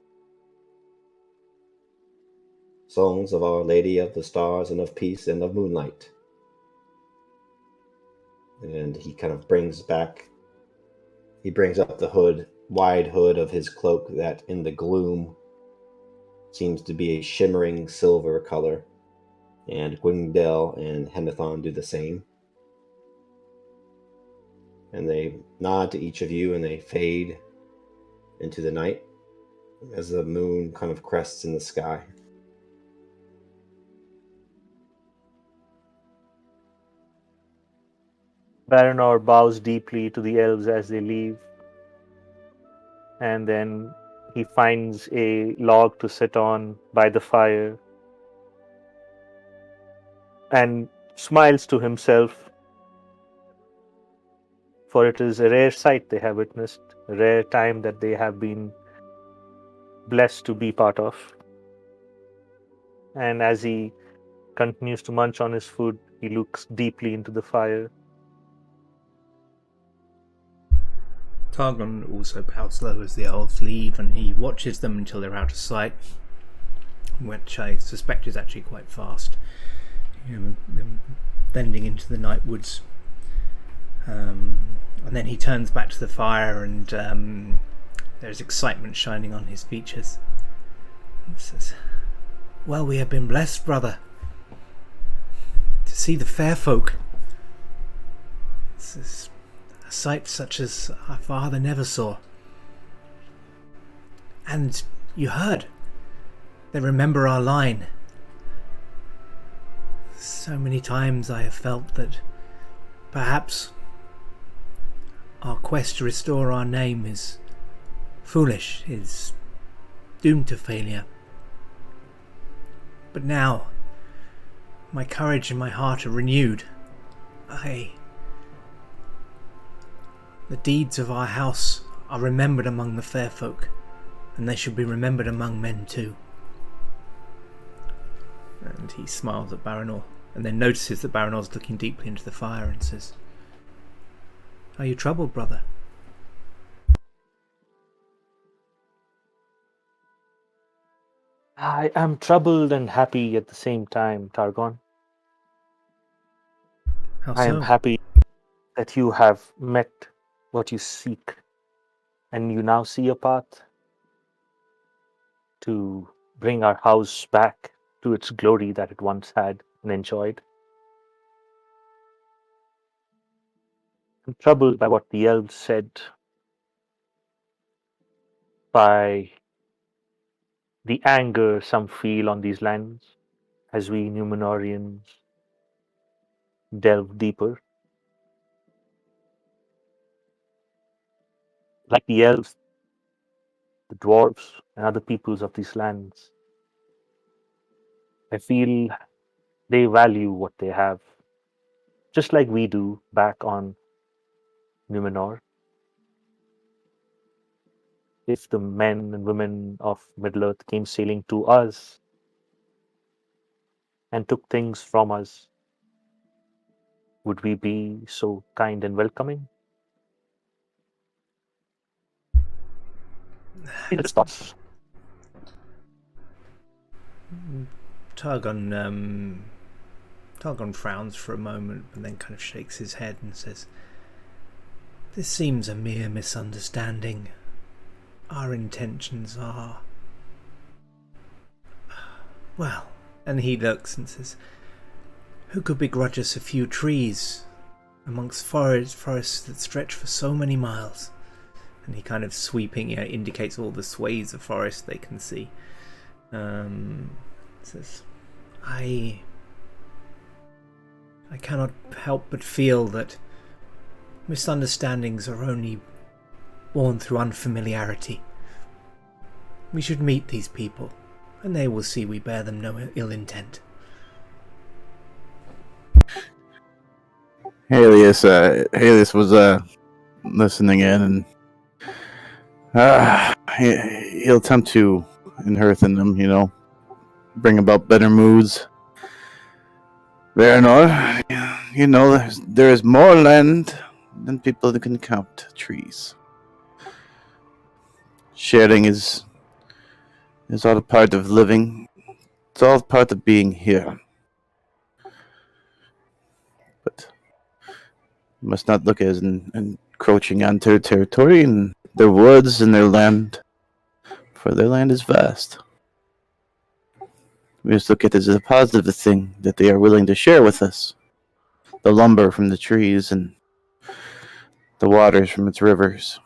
songs of Our Lady of the Stars and of Peace and of Moonlight." And he kind of brings up the wide hood of his cloak that in the gloom seems to be a shimmering silver color, and Gwyngael and Henethon do the same. And they nod to each of you and they fade into the night as the moon kind of crests in the sky. Baranor bows deeply to the elves as they leave, and then he finds a log to sit on by the fire and smiles to himself, for it is a rare sight they have witnessed, a rare time that they have been blessed to be part of. And as he continues to munch on his food, he looks deeply into the fire. Targon also bows low as the elves leave, and he watches them until they're out of sight, which I suspect is actually quite fast. Them blending into the night woods. And then he turns back to the fire, and there's excitement shining on his features. He says, "Well, we have been blessed, brother, to see the fair folk. This is a sight such as our father never saw. And you heard, they remember our line. So many times I have felt that perhaps our quest to restore our name is foolish, is doomed to failure. But now, my courage and my heart are renewed. The deeds of our house are remembered among the fair folk, and they should be remembered among men too." And he smiles at Baranor, and then notices that Baranor's looking deeply into the fire and says, "Are you troubled, brother?" I am troubled and happy at the same time, Targon. How I am so? happy that you have met what you seek, and you now see a path to bring our house back to its glory that it once had and enjoyed. I'm troubled by what the elves said, by the anger some feel on these lands as we Numenorians delve deeper. Like the elves, the dwarves, and other peoples of these lands, I feel they value what they have, just like we do back on Numenor. If the men and women of Middle-earth came sailing to us and took things from us, would we be so kind and welcoming? Just thoughts. Targon frowns for a moment and then kind of shakes his head and says, "This seems a mere misunderstanding. Our intentions are... well..." And he looks and says, "Who could begrudge us a few trees amongst forests that stretch for so many miles?" And he kind of sweeping, indicates all the swathes of forest they can see. Says, I cannot help but feel that misunderstandings are only born through unfamiliarity. We should meet these people, and they will see we bear them no ill intent." Helios was listening in, and he'll attempt to unearthen them, bring about better moods. Veranor, there is more land than people that can count trees. Sharing is all a part of living. It's all part of being here. But you must not look as encroaching onto their territory and their woods and their land, for their land is vast. We just look at it as a positive thing that they are willing to share with us. The lumber from the trees and the waters from its rivers.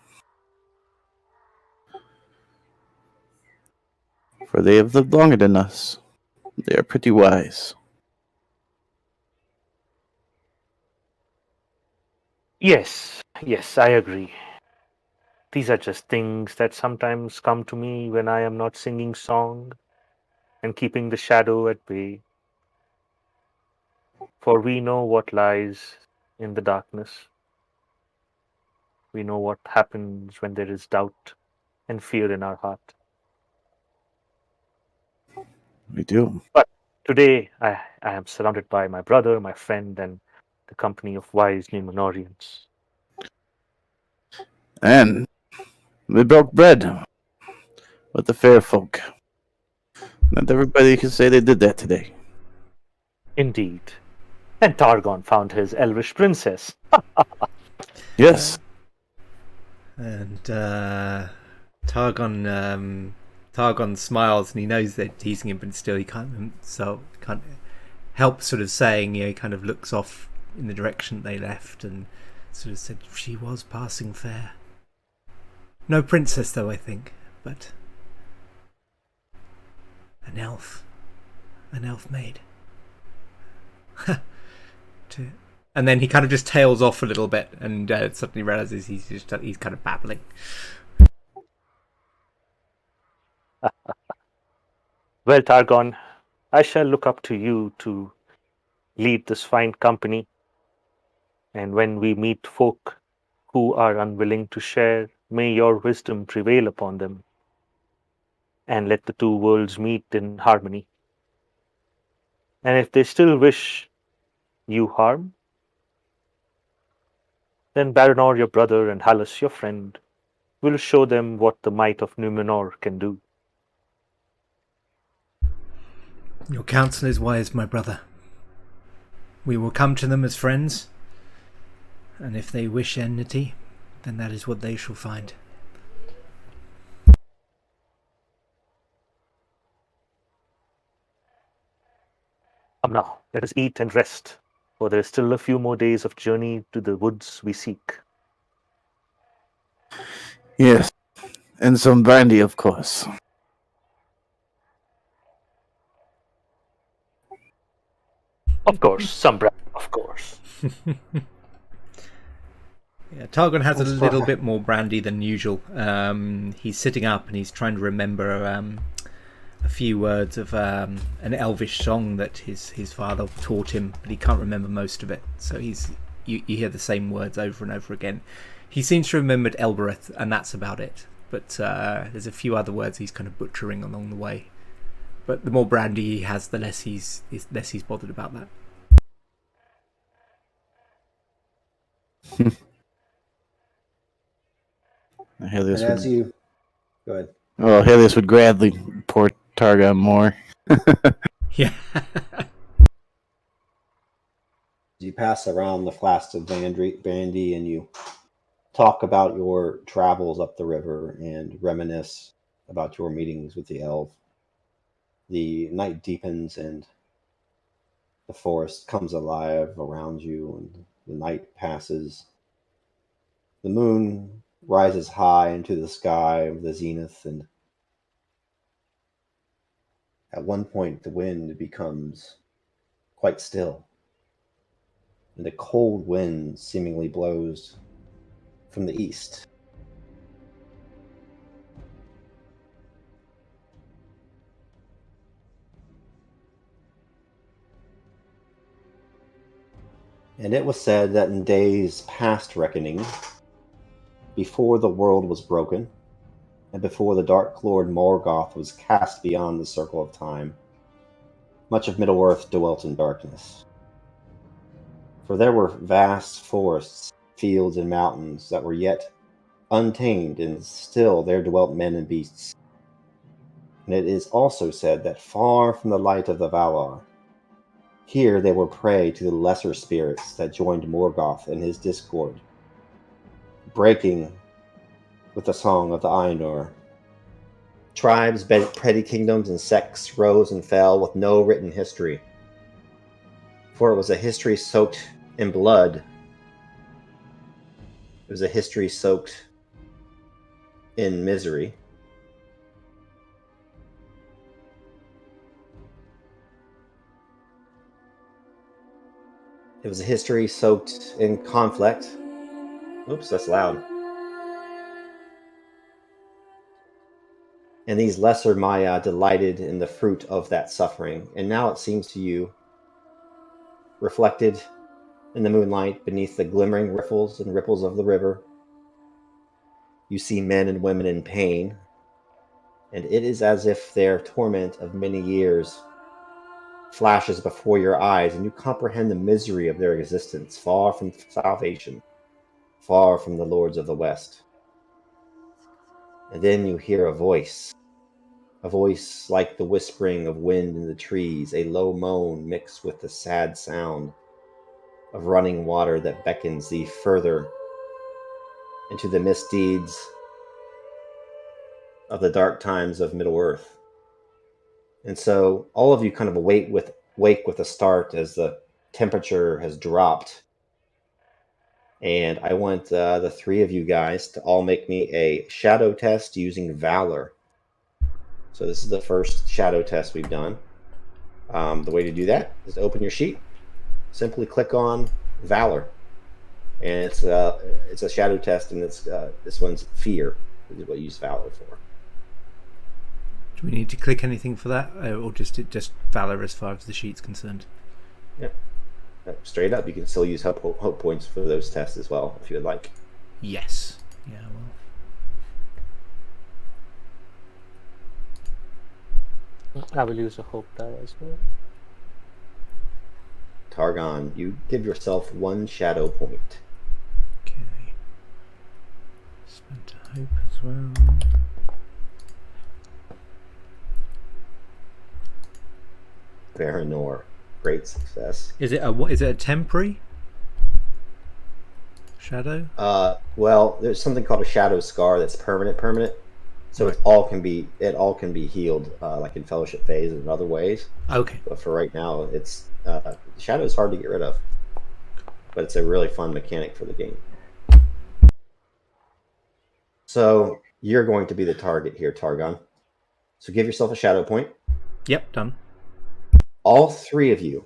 For they have lived longer than us. They are pretty wise. Yes, I agree. These are just things that sometimes come to me when I am not singing song and keeping the shadow at bay. For we know what lies in the darkness. We know what happens when there is doubt and fear in our heart. We do. But today I am surrounded by my brother, my friend, and the company of wise Numenorians. And we broke bread with the fair folk. Not everybody can say they did that today. Indeed. And Targon found his elvish princess. Yes. And Targon smiles, and he knows they're teasing him, but still he can't help sort of saying, he kind of looks off in the direction they left and sort of said, she was passing fair. No princess though, I think, but an elf maid. And then he kind of just tails off a little bit and suddenly realizes he's kind of babbling. Well, Targon, I shall look up to you to lead this fine company. And when we meet folk who are unwilling to share, may your wisdom prevail upon them, and let the two worlds meet in harmony. And if they still wish you harm, then Baranor, your brother, and Hallis, your friend, will show them what the might of Numenor can do. Your counsel is wise, my brother. We will come to them as friends, and if they wish enmity, then that is what they shall find. Come now, let us eat and rest, for there is still a few more days of journey to the woods we seek. Yes. And some brandy, of course. Of course, some brandy, of course. Yeah, Targon has a little bit more brandy than usual. He's sitting up and he's trying to remember a few words of an elvish song that his father taught him, but he can't remember most of it. So you hear the same words over and over again. He seems to have remembered Elbereth, and that's about it. But there's a few other words he's kind of butchering along the way. But the more brandy he has, the less he's bothered about that. And as you go ahead. Well, Helios would gladly pour Targon more. Yeah. You pass around the flask of brandy and you talk about your travels up the river and reminisce about your meetings with the elf. The night deepens and the forest comes alive around you, and the night passes. The moon rises high into the sky of the zenith, and at one point the wind becomes quite still, and a cold wind seemingly blows from the east. And it was said that in days past reckoning, before the world was broken, and before the Dark Lord Morgoth was cast beyond the circle of time, much of Middle-earth dwelt in darkness. For there were vast forests, fields, and mountains that were yet untamed, and still there dwelt men and beasts. And it is also said that far from the light of the Valar, here they were prey to the lesser spirits that joined Morgoth in his discord, breaking with the song of the Ainur. Tribes, petty kingdoms, and sects rose and fell with no written history, for it was a history soaked in blood. It was a history soaked in misery. It was a history soaked in conflict. Oops, that's loud. And these lesser Maya delighted in the fruit of that suffering. And now it seems to you, reflected in the moonlight beneath the glimmering ripples of the river, you see men and women in pain, and it is as if their torment of many years flashes before your eyes, and you comprehend the misery of their existence, far from salvation, far from the lords of the West. And then you hear a voice like the whispering of wind in the trees, a low moan mixed with the sad sound of running water that beckons thee further into the misdeeds of the dark times of Middle-earth. And so all of you kind of wake with a start as the temperature has dropped. And I want the three of you guys to all make me a shadow test using Valor. So this is the first shadow test we've done. The way to do that is to open your sheet, simply click on Valor, and it's a shadow test, and it's this one's Fear is what you use Valor for. Do we need to click anything for that, or just Valor as far as the sheet's concerned? Yep. Straight up, you can still use hope points for those tests as well if you would like. Yes. Yeah. Well. I will use a hope die as well. Targon, you give yourself 1 shadow point. Okay. Spent a hope as well. Baranor, great success. Is it a temporary shadow? Well, there's something called a shadow scar that's permanent. So Right. it all can be healed, like in Fellowship phase and in other ways. Okay. But for right now, it's shadow is hard to get rid of, but it's a really fun mechanic for the game. So you're going to be the target here, Targon. So give yourself a shadow point. Yep. Done. All three of you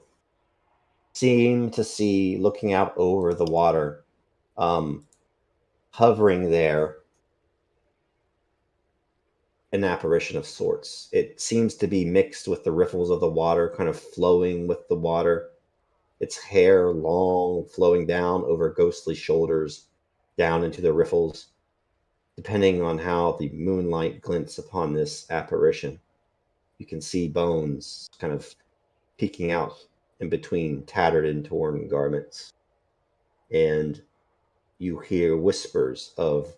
seem to see, looking out over the water, hovering there, an apparition of sorts. It seems to be mixed with the riffles of the water, kind of flowing with the water. Its hair long, flowing down over ghostly shoulders, down into the riffles, depending on how the moonlight glints upon this apparition. You can see bones kind of peeking out in between tattered and torn garments. And you hear whispers of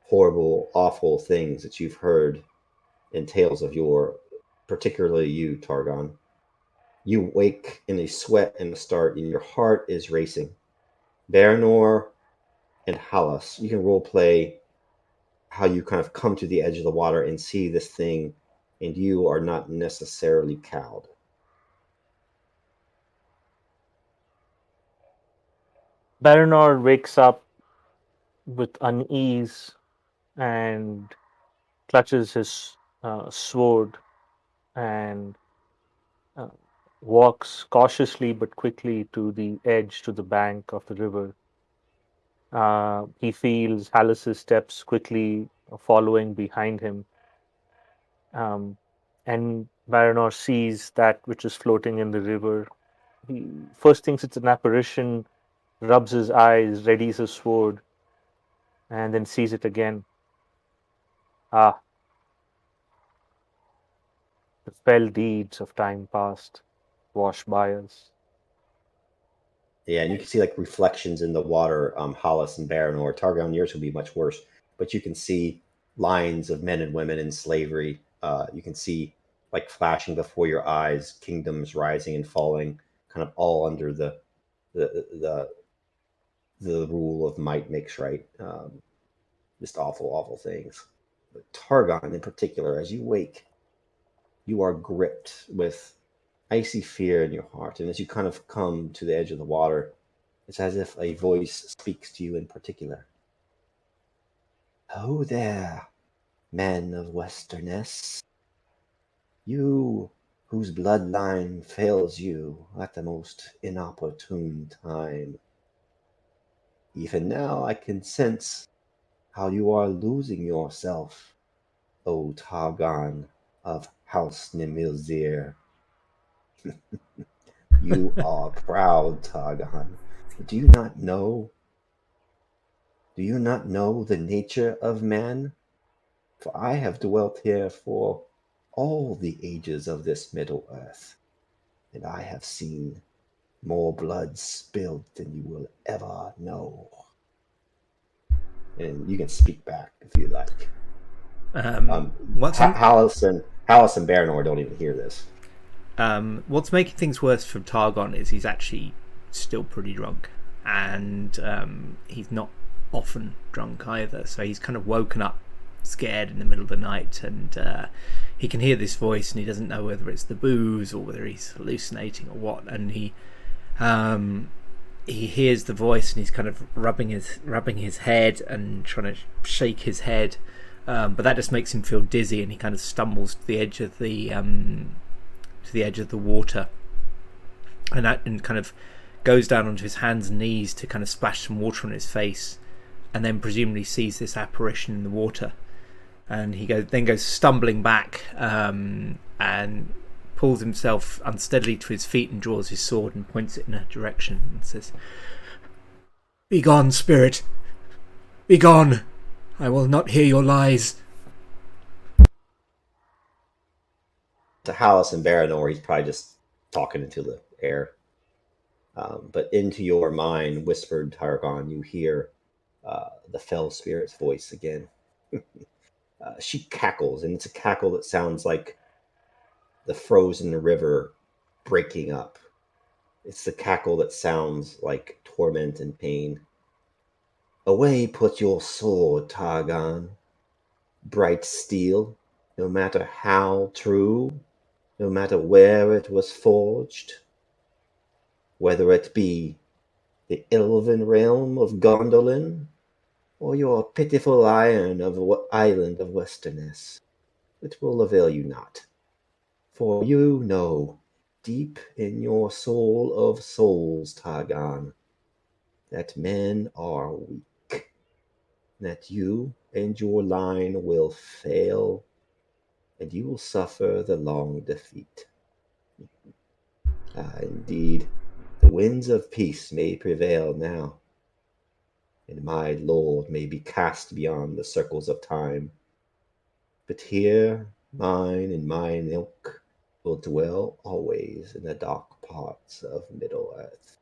horrible, awful things that you've heard in tales of yore, particularly you, Targon. You wake in a sweat and a start, and your heart is racing. Baranor and Halas, you can role play how you kind of come to the edge of the water and see this thing, and you are not necessarily cowed. Baranor wakes up with unease and clutches his sword and walks cautiously but quickly to the edge, to the bank of the river. He feels Hallis's steps quickly following behind him. And Baranor sees that which is floating in the river. He first thinks it's an apparition, rubs his eyes, readies his sword, and then sees it again. Ah, the fell deeds of time past wash by us. Yeah, and you can see like reflections in the water. Halas and Baranor. Targon, yours would be much worse, but you can see lines of men and women in slavery. You can see like flashing before your eyes, kingdoms rising and falling, kind of all under the rule of might makes right. Just awful things. But Targon, in particular, as you wake, you are gripped with icy fear in your heart, and as you kind of come to the edge of the water, it's as if a voice speaks to you in particular. "Oh there, men of Westerness, you whose bloodline fails you at the most inopportune time. Even now I can sense how you are losing yourself, O Targon of House Nimilzir. You are proud, Targon. Do you not know the nature of man? For I have dwelt here for all the ages of this Middle Earth, and I have seen more blood spilled than you will ever know." And you can speak back if you like. Hallis and Baranor don't even hear this. What's making things worse for Targon is he's actually still pretty drunk, and he's not often drunk either, so he's kind of woken up scared in the middle of the night, and he can hear this voice, and he doesn't know whether it's the booze or whether he's hallucinating or what. And he hears the voice, and he's kind of rubbing his head and trying to shake his head, but that just makes him feel dizzy, and he kind of stumbles to the edge of the water, and kind of goes down onto his hands and knees to kind of splash some water on his face, and then presumably sees this apparition in the water, and he goes stumbling back, and pulls himself unsteadily to his feet and draws his sword and points it in a direction and says, "Begone, spirit! Begone! I will not hear your lies." To Hallis and Baranor, he's probably just talking into the air. But into your mind, whispered Targon, you hear the fell spirit's voice again. She cackles, and it's a cackle that sounds like the frozen river breaking up. It's the cackle that sounds like torment and pain. Away put your sword, Targon. Bright steel, no matter how true, no matter where it was forged. Whether it be the elven realm of Gondolin, or your pitiful island of Westerness, it will avail you not. For you know, deep in your soul of souls, Targon, that men are weak, that you and your line will fail, and you will suffer the long defeat. Indeed, the winds of peace may prevail now, and my lord may be cast beyond the circles of time. But here, mine and mine ilk will dwell always in the dark parts of Middle-earth.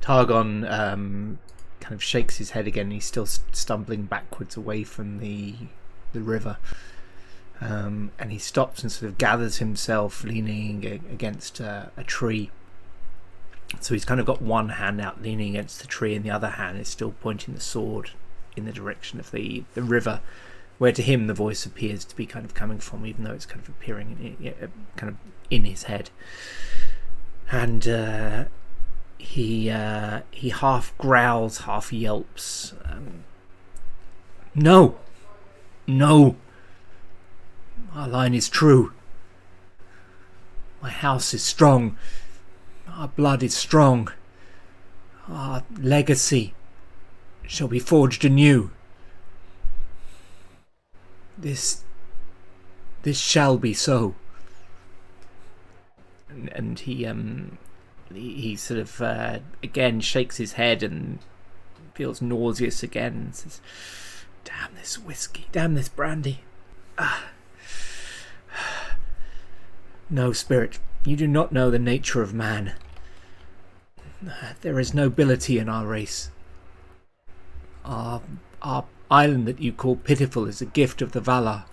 Targon kind of shakes his head again. He's still stumbling backwards away from the river, and he stops and sort of gathers himself, leaning against a tree. So he's kind of got one hand out leaning against the tree, and the other hand is still pointing the sword in the direction of the river, where to him the voice appears to be kind of coming from, even though it's kind of appearing kind of in his head. And he half growls, half yelps. No, our line is true. My house is strong. Our blood is strong. Our legacy shall be forged anew. This shall be so. And he sort of again shakes his head and feels nauseous again and says, "Damn this whiskey, damn this brandy. No, spirit, you do not know the nature of man. There is nobility in our race. Our island that you call pitiful is a gift of the Valar,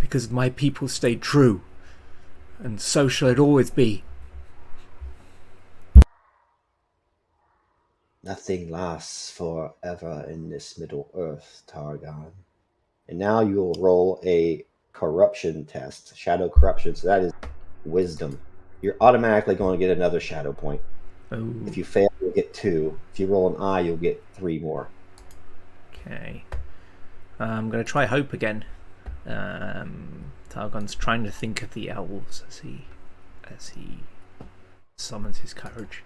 because my people stayed true, and so shall it always be." Nothing lasts forever in this Middle-earth, Targon. And now you'll roll a corruption test, shadow corruption, so that is wisdom. You're automatically going to get another shadow point. Oh. If you fail, you'll get 2. If you roll an eye, you'll get 3 more. Okay. I'm going to try hope again. Targon's trying to think of the elves as he summons his courage.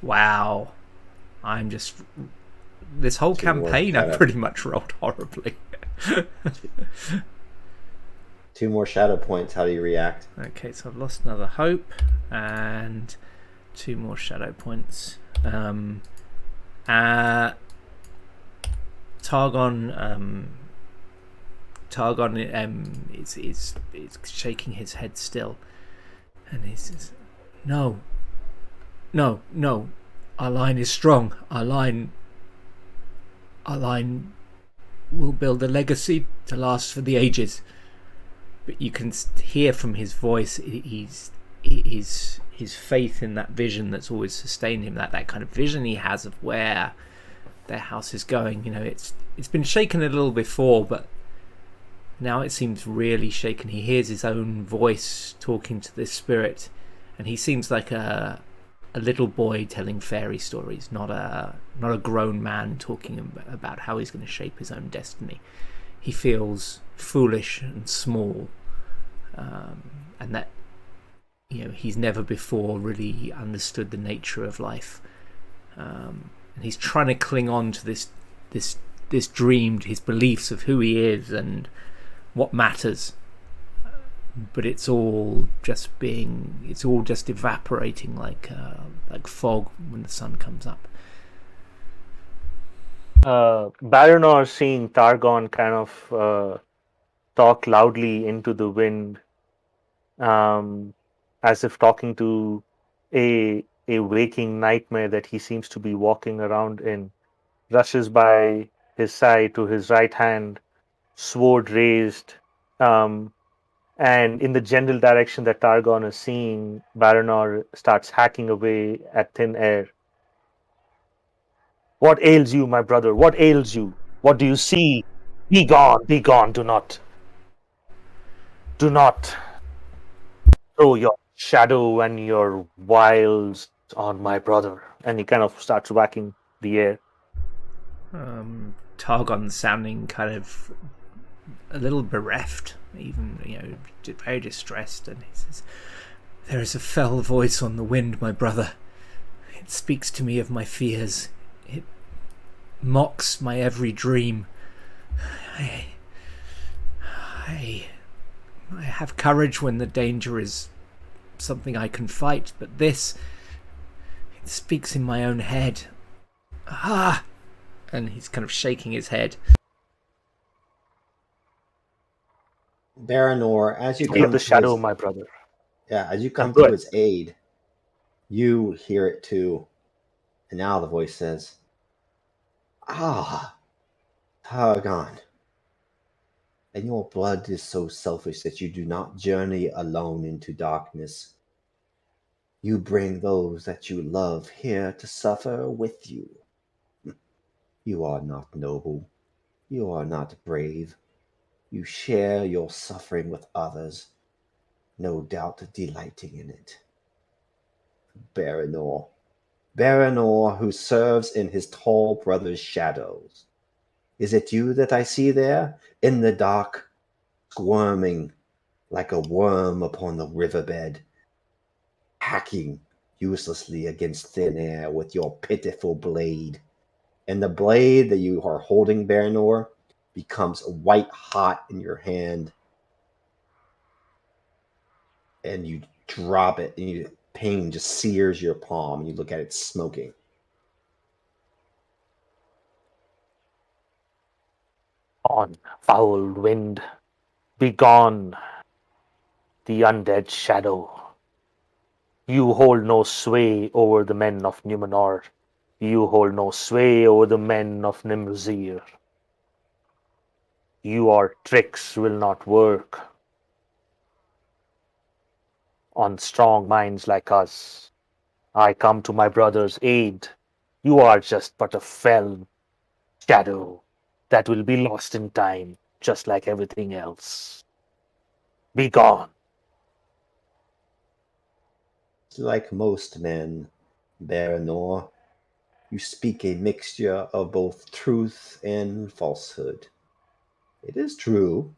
Wow. I'm just... This whole campaign I've pretty much rolled horribly. 2 more shadow points. How do you react? Okay, so I've lost another hope and 2 more shadow points. Targon is shaking his head still, and he says, "No. Our line is strong. Our line will build a legacy to last for the ages." But you can hear from his voice, he's his faith in that vision that's always sustained him, that kind of vision he has of where their house is going. It's been shaken a little before, but now it seems really shaken. He hears his own voice talking to this spirit, and he seems like a little boy telling fairy stories, not a grown man talking about how he's going to shape his own destiny. He feels foolish and small, and that he's never before really understood the nature of life, and he's trying to cling on to this dream, his beliefs of who he is and what matters, but it's all just evaporating like fog when the sun comes up. Baranor, seeing Targon kind of talk loudly into the wind, as if talking to a waking nightmare that he seems to be walking around in, rushes by his side to his right hand, sword raised, and in the general direction that Targon is seeing, Baranor starts hacking away at thin air. What ails you, my brother? What ails you? What do you see? Be gone, be gone. Do not throw your shadow and your wiles on my brother. And he kind of starts whacking the air. Targon sounding kind of a little bereft, even very distressed, and he says, "There is a fell voice on the wind, my brother. It speaks to me of my fears. It mocks my every dream. I have courage when the danger is something I can fight, but it speaks in my own head. Ah!" And he's kind of shaking his head. Baranor, as you Keep come the to shadow, his, my brother. as you come Go to ahead. his aid, you hear it too. And now the voice says, "Ah, Targon, and your blood is so selfish that you do not journey alone into darkness. You bring those that you love here to suffer with you. You are not noble. You are not brave. You share your suffering with others, no doubt delighting in it. Baranor, Baranor, who serves in his tall brother's shadows. Is it you that I see there, in the dark, squirming like a worm upon the riverbed, hacking uselessly against thin air with your pitiful blade? And the blade that you are holding, Baranor, becomes white hot in your hand, and you drop it, and pain just sears your palm, and you look at it smoking. On, foul wind, be gone, the undead shadow. You hold no sway over the men of Numenor. You hold no sway over the men of Nimruzir. Your tricks will not work on strong minds like us. I come to my brother's aid. You are just but a fell shadow that will be lost in time, just like everything else. Be gone. Like most men, Baranor, you speak a mixture of both truth and falsehood. It is true,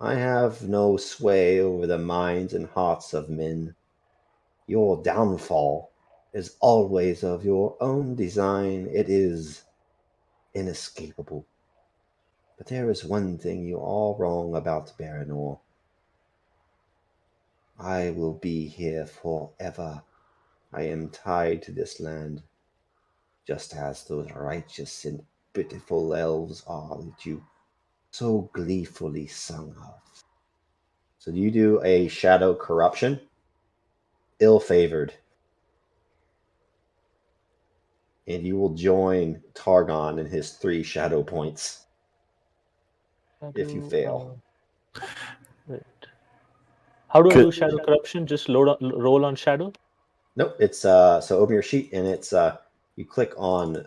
I have no sway over the minds and hearts of men. Your downfall is always of your own design. It is inescapable. But there is one thing you are wrong about, Baranor. I will be here forever. I am tied to this land, just as those righteous and pitiful elves are that you so gleefully sung of. So you do a shadow corruption, ill-favored, and you will join Targon in his 3 shadow points if you fail. How do I Could, do shadow corruption? Just roll on shadow? Nope. It's so open your sheet and it's you click on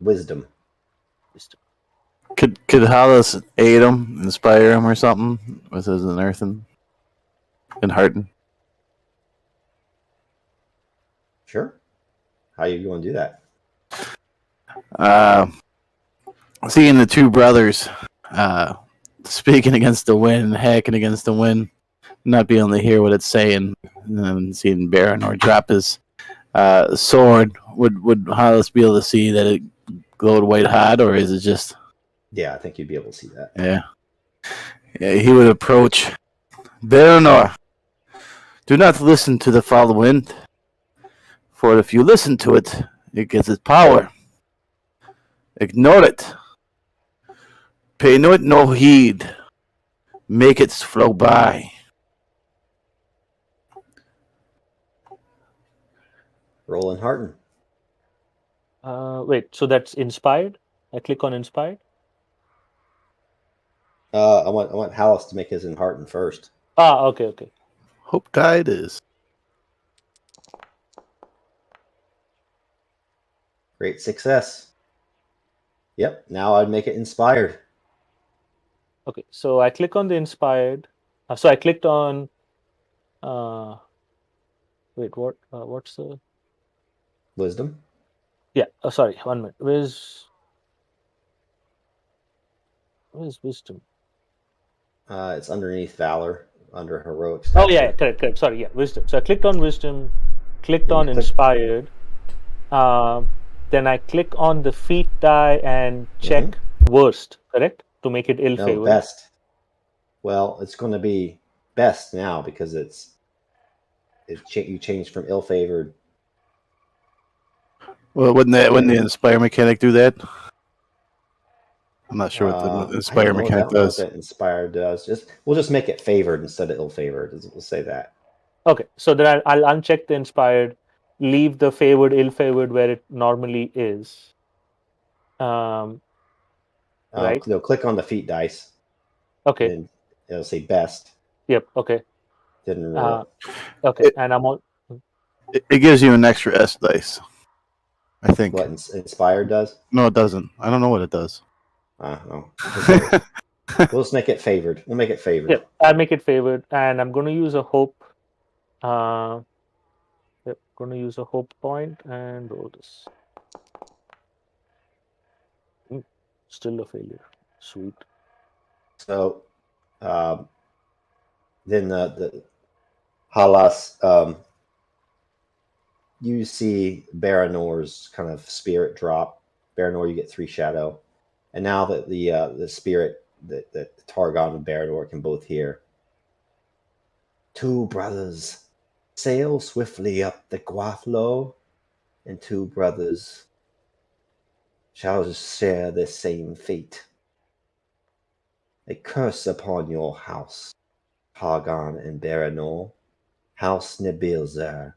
wisdom. Could Hollis aid him, inspire him, or something with his unearthing and hearten? Sure. How you going to do that? Seeing the two brothers speaking against the wind, hacking against the wind, not being able to hear what it's saying, and then seeing Baranor drop his sword, would Hollis be able to see that it glowed white hot, or is it just? Yeah, I think you'd be able to see that. Yeah, he would approach Baranor. Do not listen to the foul wind, for if you listen to it, it gets its power. Ignore it. Pay no heed. Make it flow by. Roll and hearten. Wait, so that's inspired? I click on inspired? I want Hallis to make his in hearten first. Okay. Hope tide is. Great success. Yep. Now I'd make it inspired. Okay, so I click on the inspired. So I clicked on. Wait, what? What's the? Wisdom. Yeah. Sorry, 1 minute. Where's wisdom? It's underneath valor, under heroic Oh stature. yeah, correct. Sorry, yeah, wisdom. So I clicked on wisdom, clicked Then on you click- inspired. Then I click on the feat die and check worst, correct? To make it ill No, favored. best. Well, it's going to be best now because you changed from ill favored. Well, wouldn't the inspire mechanic do that? I'm not sure what the I inspire don't know mechanic does. what that inspired does. We'll just make it favored instead of ill favored. We'll say that. Okay, so then I'll uncheck the inspired, leave the favored, ill favored where it normally is. Right. No, click on the feat dice. Okay. And it'll say best. Yep. Okay. Didn't roll. Okay, and I'm on. It gives you an extra S dice. I think. What inspired does? No, it doesn't. I don't know what it does. No. Okay. We'll just make it favored. We'll make it favored. Yep, I'll make it favored, and I'm going to use a hope. Yep, going to use a hope point and roll this. Still a failure. Sweet. So, then the Halas, you see Baranor's kind of spirit drop. Baranor, you get 3 shadow, and now that the spirit that Targon and Baranor can both hear. 2 brothers sail swiftly up the Gwathlo, and 2 brothers shall share the same fate. A curse upon your house, Targon and Baranor, House Nebilzar.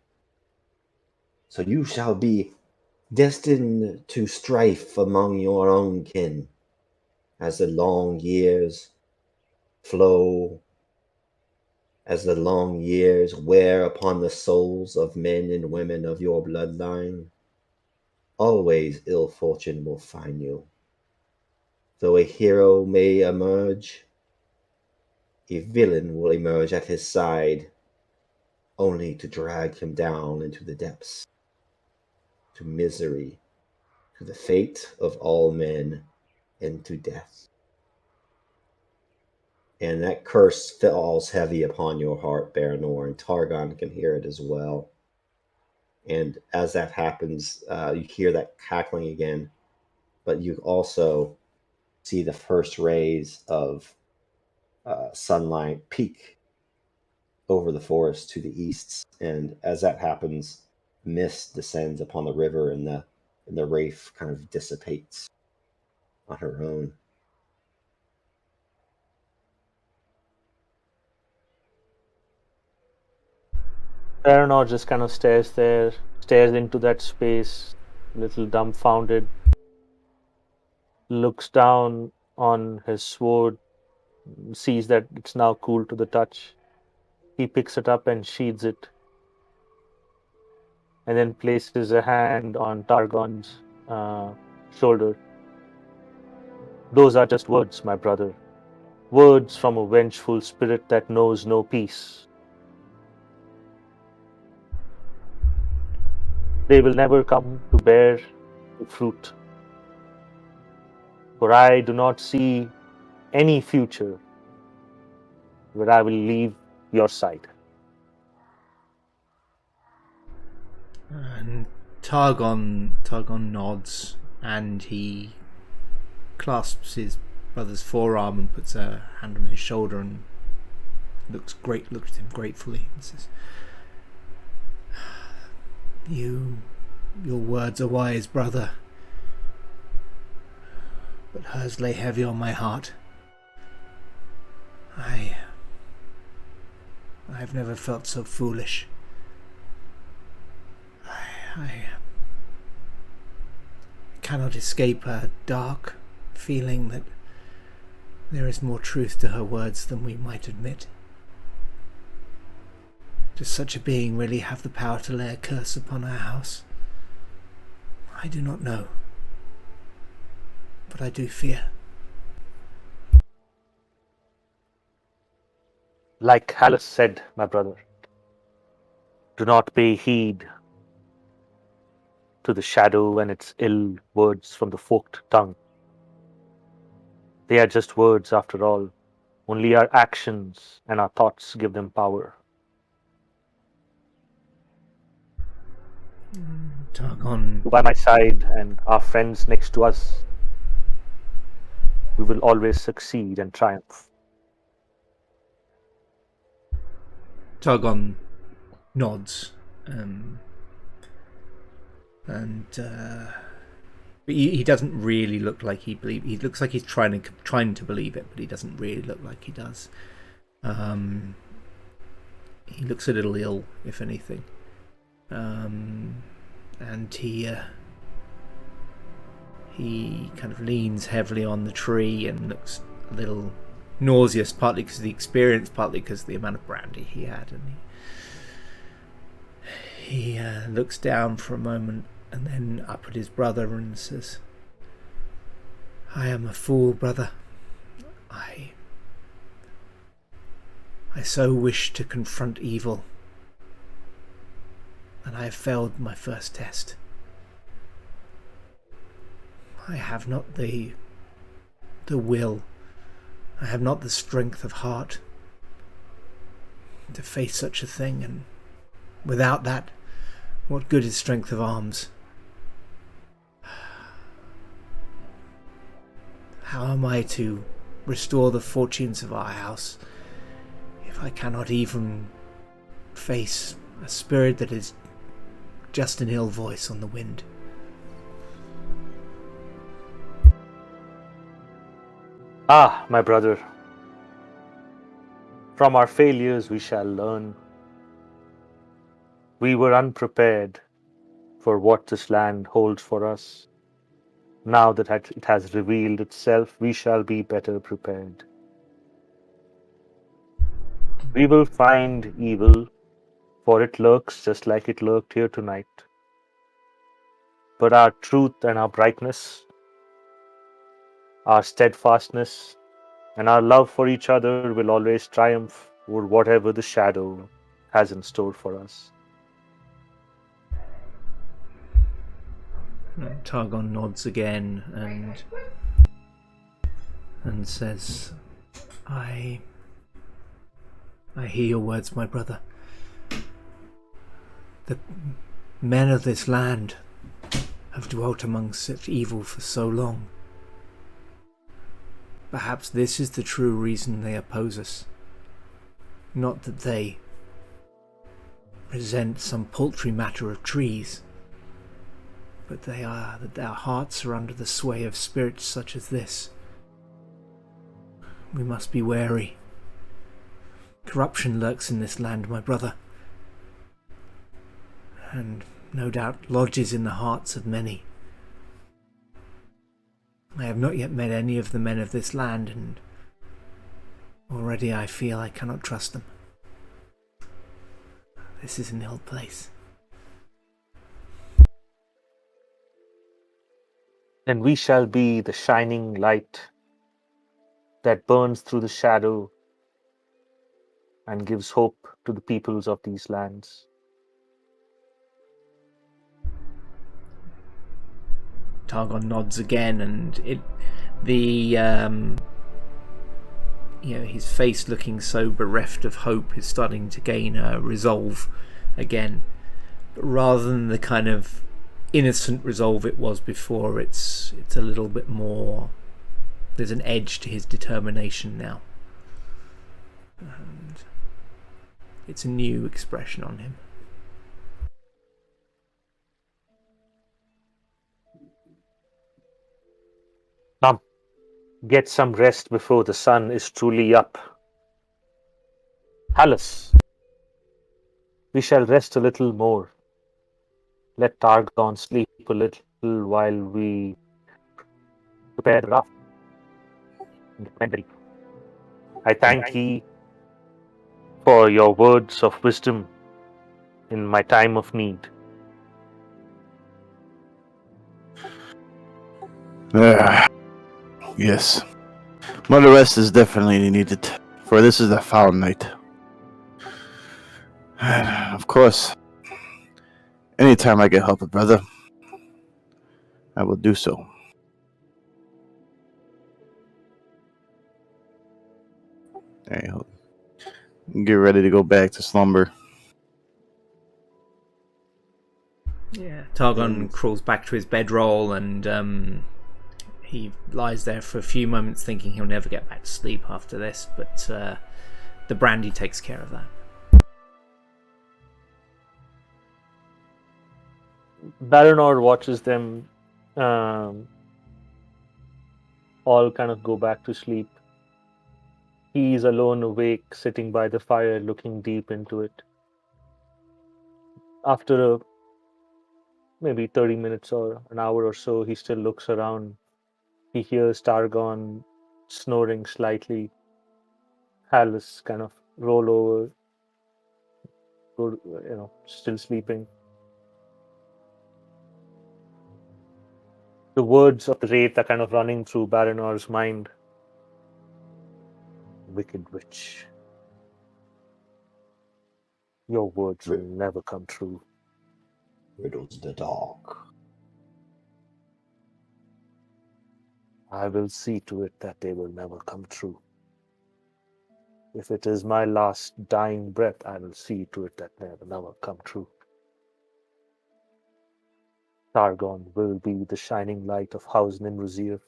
So you shall be destined to strife among your own kin, as the long years flow, as the long years wear upon the souls of men and women of your bloodline. Always ill fortune will find you. Though a hero may emerge, a villain will emerge at his side, only to drag him down into the depths, to misery, to the fate of all men, and to death. And that curse falls heavy upon your heart, Baranor, and Targon can hear it as well. And as that happens, you hear that cackling again, but you also see the first rays of sunlight peek over the forest to the east. And as that happens, mist descends upon the river, and the wraith kind of dissipates on her own. Baranor just kind of stares into that space, little dumbfounded, looks down on his sword, sees that it's now cool to the touch. He picks it up and sheathes it. and then places a hand on Targon's shoulder. Those are just words, my brother. Words from a vengeful spirit that knows no peace. They will never come to bear fruit. For I do not see any future where I will leave your side. And Targon nods, and he clasps his brother's forearm and puts a hand on his shoulder and looks at him gratefully and says, Your words are wise, brother, but hers lay heavy on my heart. I've never felt so foolish. I cannot escape a dark feeling that there is more truth to her words than we might admit. Does such a being really have the power to lay a curse upon our house? I do not know, but I do fear. Like Hallis said, my brother, do not pay heed to the shadow and its ill words from the forked tongue. They are just words after all. Only our actions and our thoughts give them power. Targon, By my side and our friends next to us, we will always succeed and triumph. Targon nods, but he doesn't really look like he believes. He looks like he's trying to believe it, but he doesn't really look like he does. He looks a little ill, if anything, and he kind of leans heavily on the tree and looks a little nauseous, partly because of the experience, partly because of the amount of brandy he had, and he looks down for a moment and then up at his brother and says, I am a fool, brother. I so wish to confront evil, and I have failed my first test. I have not the will, I have not the strength of heart to face such a thing, and without that, what good is strength of arms? How am I to restore the fortunes of our house if I cannot even face a spirit that is just an ill voice on the wind? Ah, my brother, from our failures we shall learn. We were unprepared for what this land holds for us. Now that it has revealed itself, we shall be better prepared. We will find evil, for it lurks just like it lurked here tonight. But our truth and our brightness, our steadfastness, and our love for each other will always triumph over whatever the shadow has in store for us. Targon nods again and says, I hear your words, my brother. The men of this land have dwelt among such evil for so long. Perhaps this is the true reason they oppose us. Not that they resent some paltry matter of trees, but that their hearts are under the sway of spirits such as this. We must be wary. Corruption lurks in this land, my brother, and no doubt lodges in the hearts of many. I have not yet met any of the men of this land, and already I feel I cannot trust them. This is an ill place. And we shall be the shining light that burns through the shadow and gives hope to the peoples of these lands. Targon nods again, and his face looking so bereft of hope is starting to gain a resolve again. But rather than the kind of innocent resolve it was before, it's a little bit more. There's an edge to his determination now, and it's a new expression on him. Come, get some rest before the sun is truly up. Hallis, we shall rest a little more. Let Targon sleep a little while we prepare the raft. I thank ye for your words of wisdom in my time of need. Yes. Mother rest is definitely needed, for this is a foul night. Of course, anytime I can help a brother, I will do so. Hey, get ready to go back to slumber. Yeah, Targon crawls back to his bedroll, and he lies there for a few moments thinking he'll never get back to sleep after this, but the brandy takes care of that. Baranor watches them all kind of go back to sleep. He is alone awake, sitting by the fire, looking deep into it. After maybe 30 minutes or an hour or so, he still looks around. He hears Targon snoring slightly. Hallis kind of roll over, still sleeping. The words of the wraith are kind of running through Baranor's mind. Wicked witch. Your words will never come true. Riddles the dark. I will see to it that they will never come true. If it is my last dying breath, I will see to it that they will never come true. Targon will be the shining light of House Nimruzir,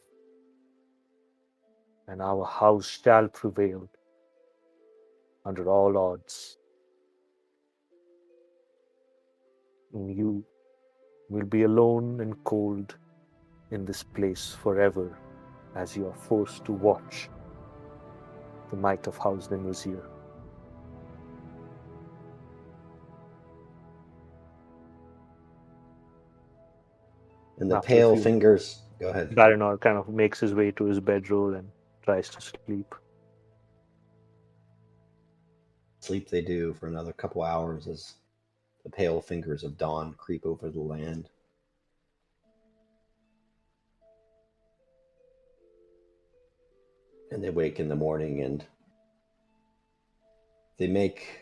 and our house shall prevail under all odds. And you will be alone and cold in this place forever as you are forced to watch the might of House Nimruzir. And the After a pale few- fingers. Go ahead. Baranor kind of makes his way to his bedroll and tries to sleep. Sleep they do for another couple hours as the pale fingers of dawn creep over the land. And they wake in the morning, and they make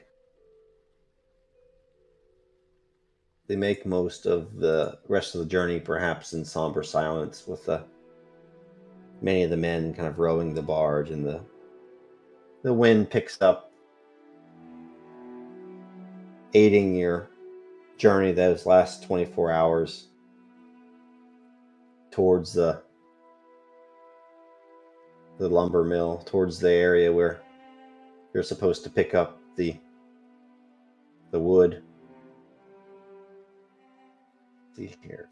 most of the rest of the journey perhaps in somber silence, with many of the men kind of rowing the barge, and the wind picks up, aiding your journey those last 24 hours towards the lumber mill, towards the area where you're supposed to pick up the wood. See here.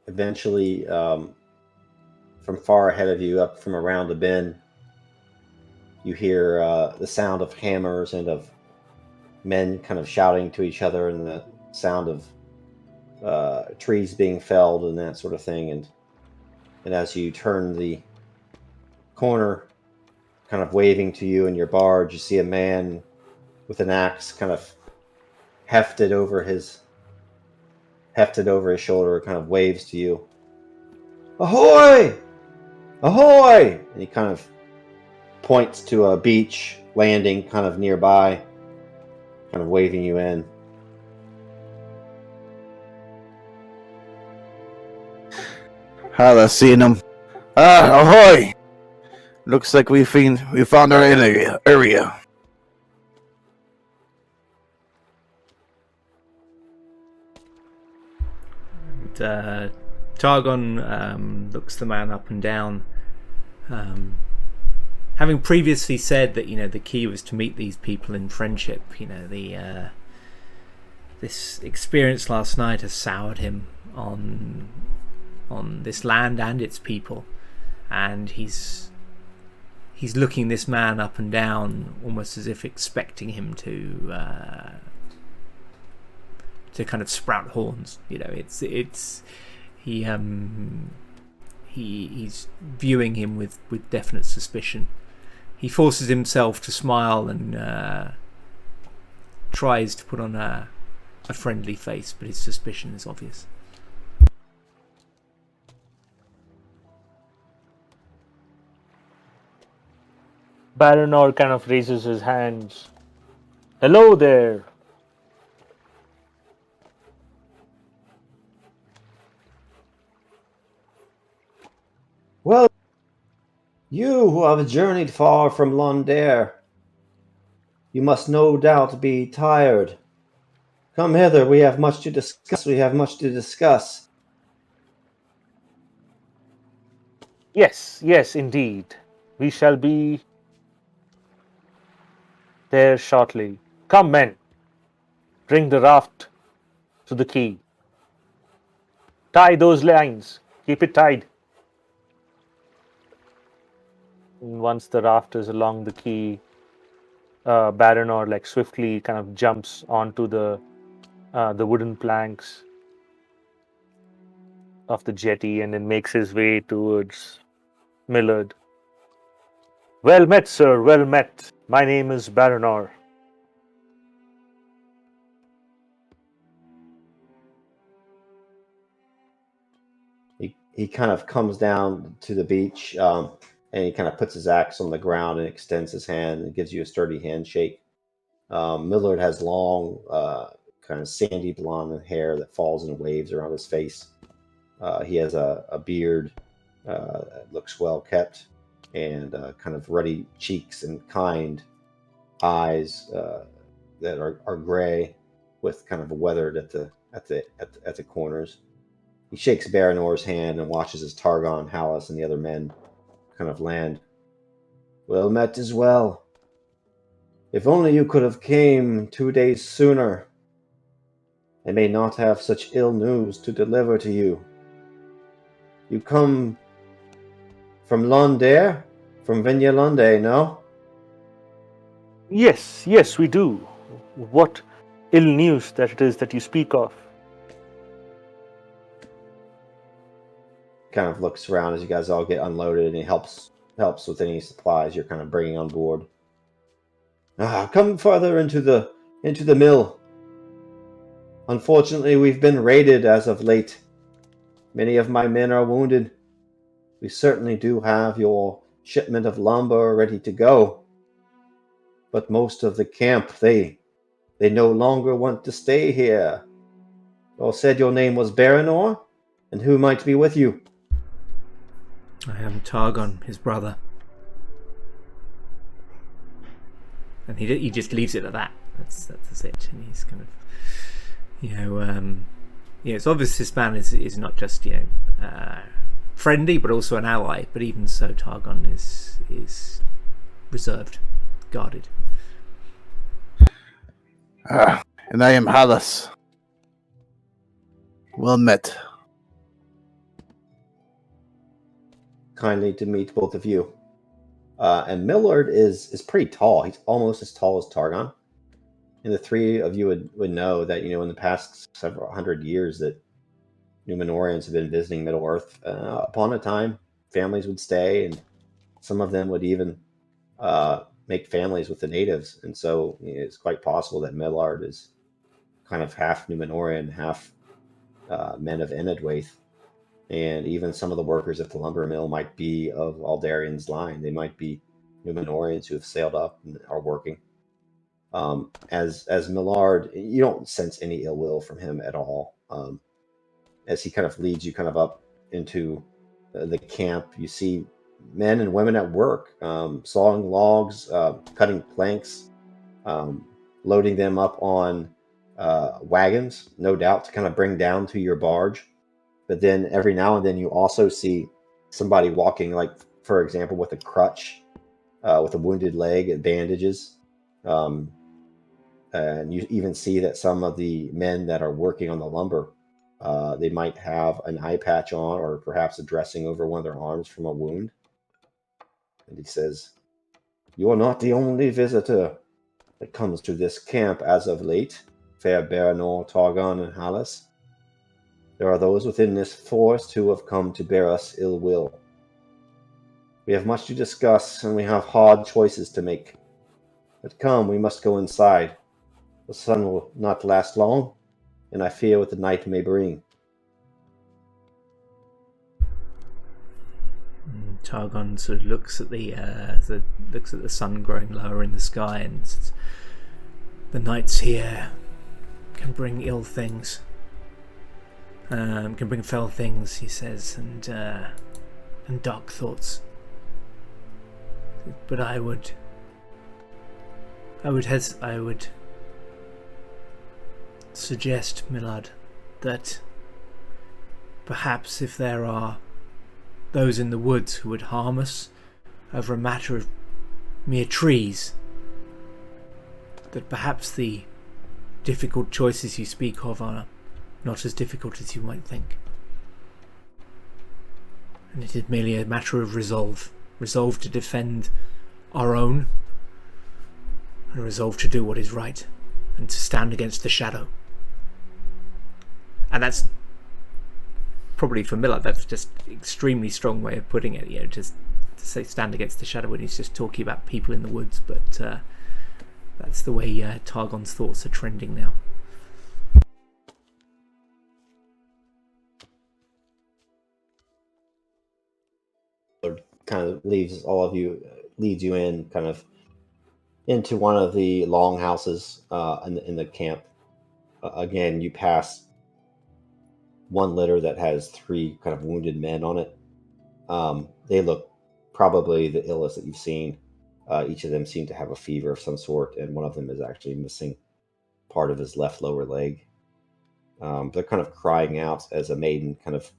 Eventually, from far ahead of you, up from around a bend, you hear the sound of hammers and of men kind of shouting to each other, and the sound of trees being felled and that sort of thing. And as you turn the corner kind of waving to you in your barge. You see a man with an axe kind of hefted over his shoulder, kind of waves to you. Ahoy! Ahoy! And he kind of points to a beach landing kind of nearby, kind of waving you in. Hala seeing him. Ahoy! Looks like we found our area. And Targon looks the man up and down. Having previously said that, the key was to meet these people in friendship, this experience last night has soured him on this land and its people, and he's looking this man up and down, almost as if expecting him to kind of sprout horns. He's viewing him with definite suspicion. He forces himself to smile and tries to put on a friendly face, but his suspicion is obvious. Baranor kind of raises his hands. Hello there. Well, you who have journeyed far from Londare, you must no doubt be tired. Come hither, we have much to discuss. Yes, indeed. We shall be there shortly. Come, men. Bring the raft to the quay. Tie those lines. Keep it tied. And once the raft is along the quay, Baranor swiftly kind of jumps onto the wooden planks of the jetty and then makes his way towards Millard. Well met, sir, well met. My name is Baranor. He kind of comes down to the beach, and he kind of puts his axe on the ground and extends his hand and gives you a sturdy handshake. Millard has long, kind of sandy blonde hair that falls in waves around his face. He has a beard that looks well kept, and kind of ruddy cheeks and kind eyes that are gray, with kind of weathered at the corners. He shakes Baranor's hand and watches as Targon, Hallis, and the other men kind of land. Well met as well. If only you could have came 2 days sooner. I may not have such ill news to deliver to you. You come from Londare? From Vinyalonde, no? Yes, we do. What ill news that it is that you speak of? Kind of looks around as you guys all get unloaded, and he helps with any supplies you're kind of bringing on board. Come further into the mill. Unfortunately, we've been raided as of late. Many of my men are wounded. We certainly do have your shipment of lumber ready to go. But most of the camp, they no longer want to stay here. You all said your name was Baranor? And who might be with you? I am Targon, his brother. And he just leaves it at that. That's it. And he's kind of, it's obvious this man is not just friendly, but also an ally. But even so, Targon is reserved, guarded. And I am Hallis. Well met. Kindly to meet both of you. And Millard is pretty tall. He's almost as tall as Targon. And the three of you would know that, in the past several hundred years that Numenorians have been visiting Middle-earth. Upon a time, families would stay, and some of them would even, make families with the natives, and so it's quite possible that Millard is kind of half Numenorian, half men of Enedhwaith, and even some of the workers at the lumber mill might be of Aldarian's line. They might be Numenorians who have sailed up and are working. As Millard, you don't sense any ill will from him at all. As he kind of leads you kind of up into the camp, you see men and women at work, sawing logs, cutting planks, loading them up on wagons, no doubt to kind of bring down to your barge. But then every now and then you also see somebody walking, like, for example, with a crutch, with a wounded leg and bandages. And you even see that some of the men that are working on the lumber, they might have an eye patch on, or perhaps a dressing over one of their arms from a wound. And he says, "You are not the only visitor that comes to this camp as of late, fair Baranor, Targon, and Hallis. There are those within this forest who have come to bear us ill will. We have much to discuss, and we have hard choices to make. But come, we must go inside. The sun will not last long, and I fear what the night may bring." Targon sort of looks at the sun growing lower in the sky, and says, "The nights here can bring ill things, can bring fell things," he says, and dark thoughts. But I would suggest, Millard, that perhaps if there are those in the woods who would harm us over a matter of mere trees, that perhaps the difficult choices you speak of are not as difficult as you might think. And it is merely a matter of resolve to defend our own, and resolve to do what is right, and to stand against the shadow. And that's probably, for Millard, that's just an extremely strong way of putting it, just to say stand against the shadow when he's just talking about people in the woods, but that's the way Targon's thoughts are trending now. Kind of leads you in kind of into one of the long houses in the camp. Again, you pass one litter that has 3 kind of wounded men on it. They look probably the illest that you've seen. Each of them seem to have a fever of some sort, and one of them is actually missing part of his left lower leg. They're kind of crying out as a maiden kind of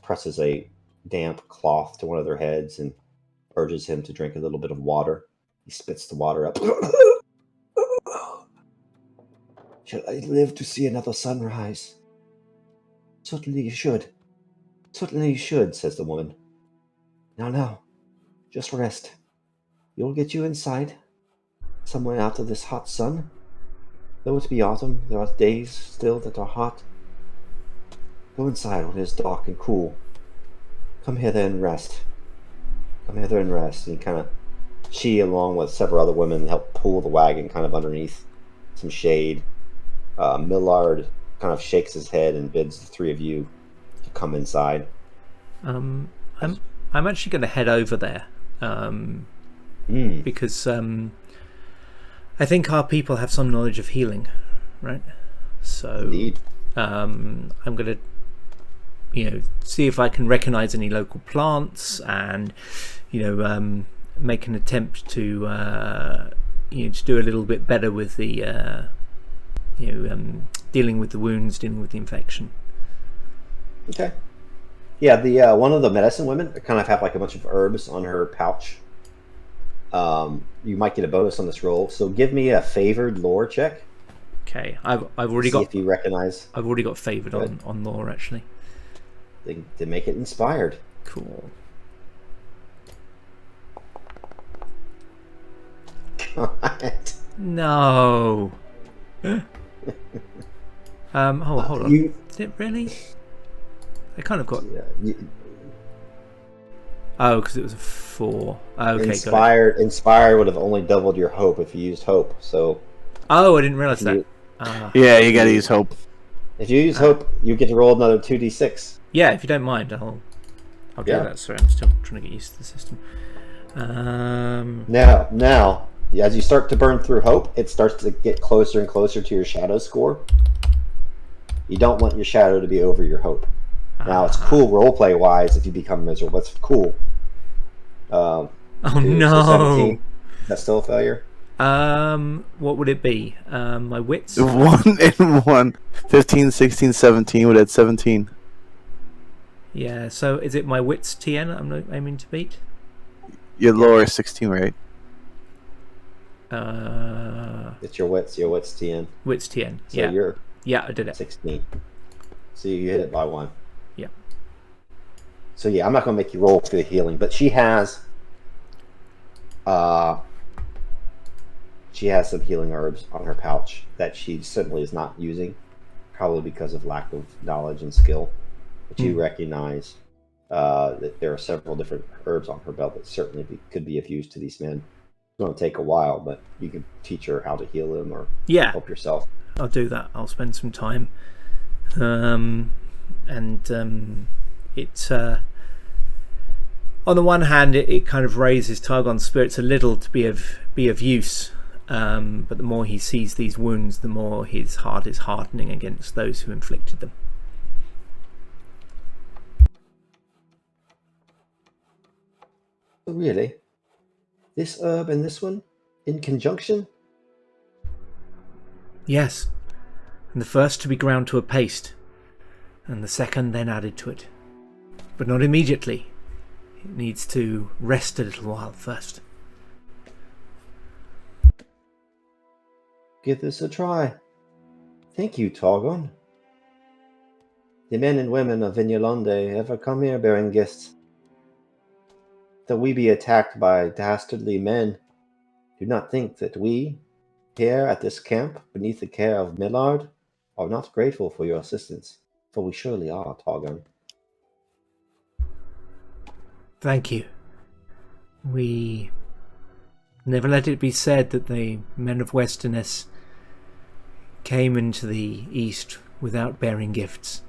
presses a damp cloth to one of their heads and urges him to drink a little bit of water. He spits the water up. "Shall I live to see another sunrise?" "Certainly you should. Certainly you should," says the woman. Now, just rest. You'll get you inside, somewhere out of this hot sun. Though it be autumn, there are days still that are hot. Go inside when it is dark and cool. Come hither and rest. And she, along with several other women, help pull the wagon kind of underneath some shade. Millard kind of shakes his head and bids the 3 of you to come inside. I'm actually going to head over there, because I think our people have some knowledge of healing, right? So Indeed. I'm going to, see if I can recognize any local plants, and make an attempt to to do a little bit better with the dealing with the wounds, dealing with the infection. Okay. Yeah, the one of the medicine women kind of have like a bunch of herbs on her pouch. You might get a bonus on this roll, so give me a favored lore check. Okay, I've already See got. if you recognize. I've already got favored on lore, actually. They make it inspired. Cool. God. No. Hold on. Did it really? I kind of got. Yeah, Oh, because it was a 4. Okay, Inspired would have only doubled your hope if you used hope. So. Oh, I didn't realize that. Yeah, you gotta use hope. If you use hope, you get to roll another 2d6. Yeah, if you don't mind, I'll do that. Sorry, I'm still trying to get used to the system. Now, as you start to burn through hope, it starts to get closer and closer to your shadow score. You don't want your shadow to be over your hope. Now, it's cool roleplay wise if you become miserable. It's cool. Oh so no! 17. That's still a failure. What would it be? My wits? 1 and 1. 15, 16, 17. Would add 17. Yeah, so is it my wits TN I'm aiming to beat? Your lower is 16, right? It's your wits TN. Wits TN, So yeah. you're I did it. 16. So you hit it by 1. Yeah. So yeah, I'm not going to make you roll for the healing, but she has some healing herbs on her pouch that she simply is not using, probably because of lack of knowledge and skill. But you recognize that there are several different herbs on her belt that certainly could be of use to these men. It's going to take a while, but you can teach her how to heal them or help yourself. I'll do that. I'll spend some time. It's on the one hand, it kind of raises Targon's spirits a little to be of use. But the more he sees these wounds, the more his heart is hardening against those who inflicted them. Really? This herb and this one? In conjunction? Yes. And the first to be ground to a paste, and the second then added to it. But not immediately. It needs to rest a little while first. Give this a try. Thank you, Targon. The men and women of Vignalonde ever come here bearing gifts. Though we be attacked by dastardly men, do not think that we, here at this camp, beneath the care of Millard, are not grateful for your assistance, for we surely are, Targon. Thank you. We never let it be said that the men of Westerness came into the East without bearing gifts.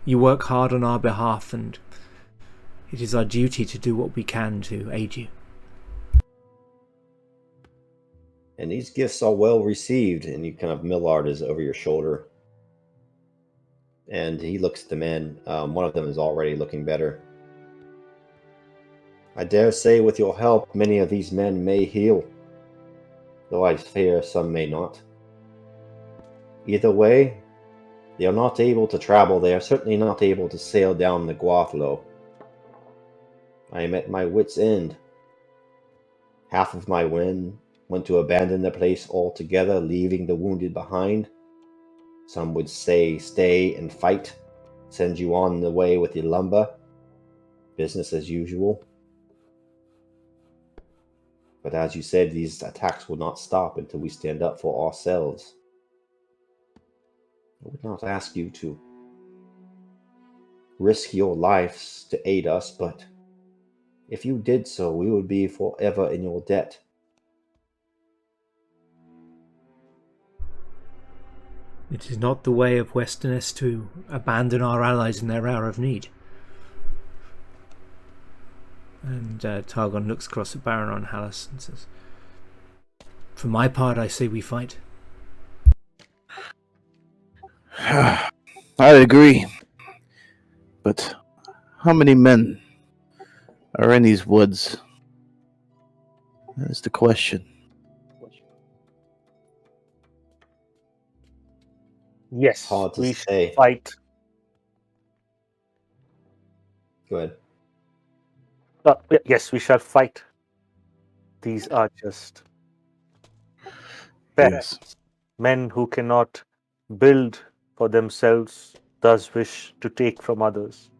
You work hard on our behalf, and it is our duty to do what we can to aid you. And these gifts are well received, and you kind of, Millard is over your shoulder. And he looks at the men. One of them is already looking better. I dare say with your help, many of these men may heal, though I fear some may not. Either way, they are not able to travel. They are certainly not able to sail down the Gwathlo. I am at my wit's end. Half of my men went to abandon the place altogether, leaving the wounded behind. Some would say stay and fight, send you on the way with the lumber. Business as usual. But as you said, these attacks will not stop until we stand up for ourselves. I would not ask you to risk your lives to aid us, but if you did so, we would be forever in your debt. It is not the way of Westerness to abandon our allies in their hour of need. And Targon looks across at Baron and Hallis and says, "For my part, I say we fight." I agree. But how many men are in these woods? That's the question. Yes, Hard to we say. should fight. Go ahead. Yes, we shall fight. These are just peasants, men who cannot build for themselves, thus wish to take from others.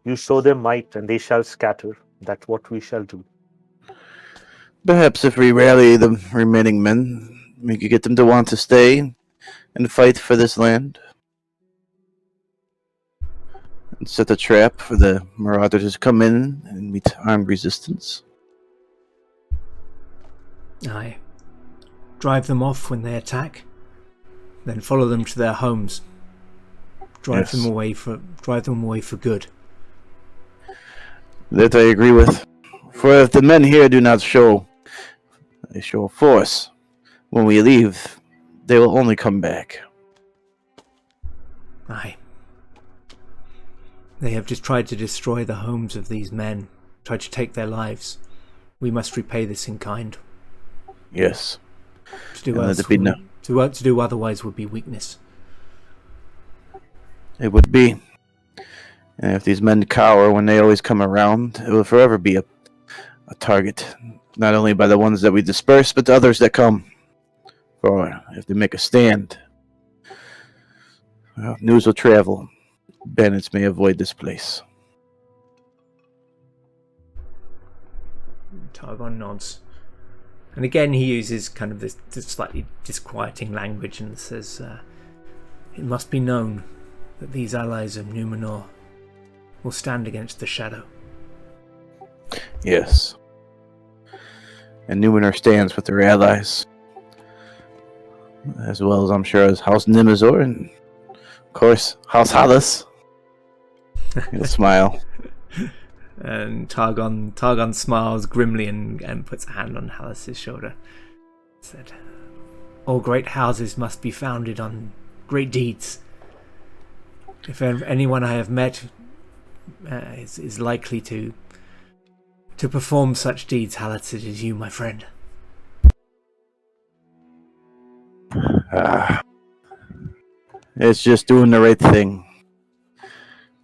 You show them might, and they shall scatter. That's what we shall do. Perhaps if we rally the remaining men, we could get them to want to stay and fight for this land. and set a trap for the marauders to come in and meet armed resistance. Aye. Drive them off when they attack, then follow them to their homes. Drive them away for good. That I agree with. For if the men here do not show force when we leave, they will only come back. Aye. They have just tried to destroy the homes of these men, tried to take their lives. We must repay this in kind. Yes. To do otherwise would be weakness. It would be. And if these men cower when they always come around, it will forever be a target, not only by the ones that we disperse, but the others that come. For if they make a stand, well, news will travel. Bandits may avoid this place. Targon nods. And again he uses kind of this slightly disquieting language and says, it must be known that these allies of Numenor will stand against the shadow. Yes. And Numenor stands with their allies. As well as, I'm sure, as House Nimazor and, of course, House Hallis. He'll smile. And Targon smiles grimly and puts a hand on Hallis's shoulder. Said, all great houses must be founded on great deeds. If anyone I have met is likely to perform such deeds, Hallis, it is you, my friend. It's just doing the right thing.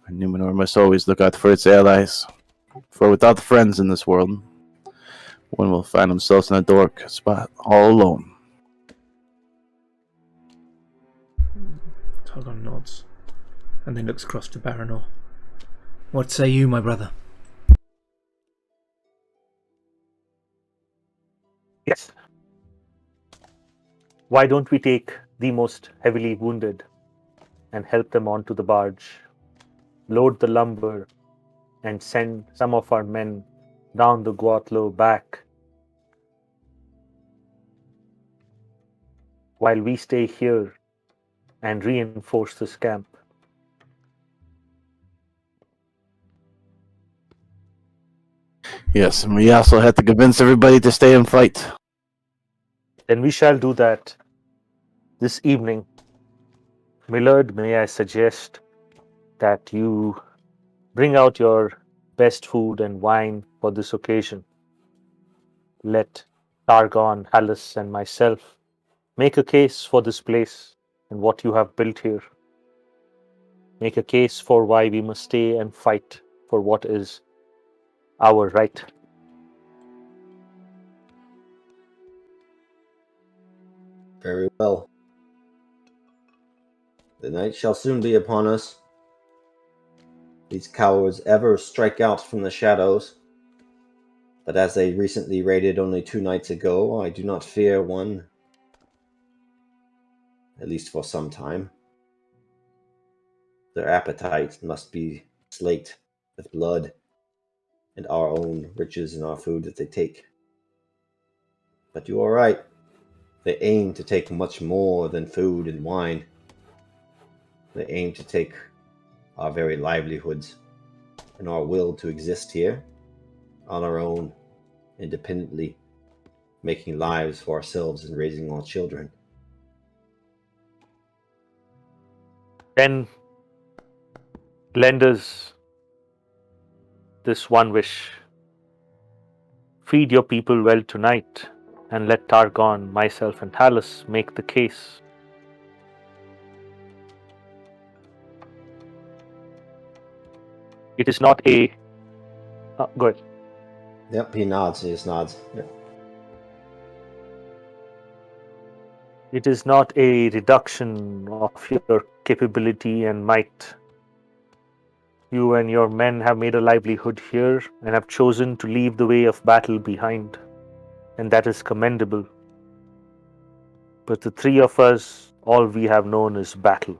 Numenor must always look out for its allies. For without friends in this world, one will find themselves in a dark spot all alone. Targon nods, and then looks across to Baranor. What say you, my brother? Yes. Why don't we take the most heavily wounded and help them onto the barge, load the lumber, and send some of our men down the Gwathlo back, while we stay here and reinforce this camp. Yes, and we also have to convince everybody to stay and fight. Then we shall do that this evening. Millard, may I suggest that you bring out your best food and wine for this occasion. Let Targon, Hallis, and myself make a case for this place and what you have built here. Make a case for why we must stay and fight for what is our right. Very well. The night shall soon be upon us. These cowards ever strike out from the shadows, but as they recently raided only 2 nights ago, I do not fear one, at least for some time. Their appetite must be slaked with blood and our own riches and our food that they take. But you are right. They aim to take much more than food and wine. They aim to take our very livelihoods and our will to exist here on our own, independently, making lives for ourselves and raising our children. Then lend us this one wish. Feed your people well tonight, and let Targon, myself, and Hallis make the case. It is not a... go ahead. Yep, he nods. He just nods. Yep. It is not a reduction of your capability and might. You and your men have made a livelihood here and have chosen to leave the way of battle behind, and that is commendable. But the 3 of us, all we have known is battle.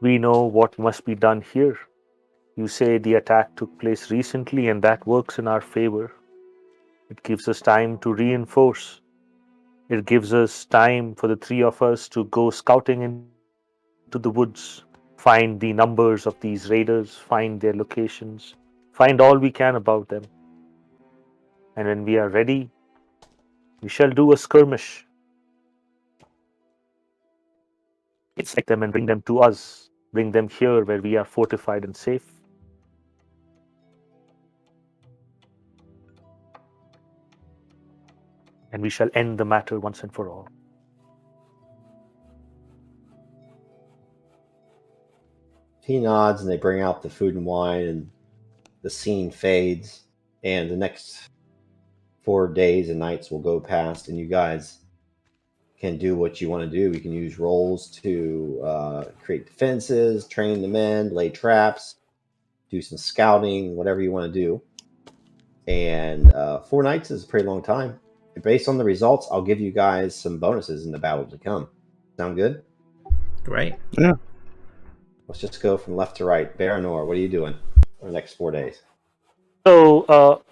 We know what must be done here. You say the attack took place recently, and that works in our favor. It gives us time to reinforce. It gives us time for the three of us to go scouting into the woods, find the numbers of these raiders, find their locations, find all we can about them. And when we are ready, we shall do a skirmish. Select them and bring them to us. Bring them here where we are fortified and safe. And we shall end the matter once and for all. He nods, and they bring out the food and wine, and the scene fades, and the next 4 days and nights will go past, and you guys can do what you want to do. You can use rolls to create defenses, train the men, lay traps, do some scouting, whatever you want to do. And 4 nights is a pretty long time. And based on the results, I'll give you guys some bonuses in the battle to come. Sound good? Great. Yeah. Let's just go from left to right. Baranor, what are you doing for the next 4 days? So,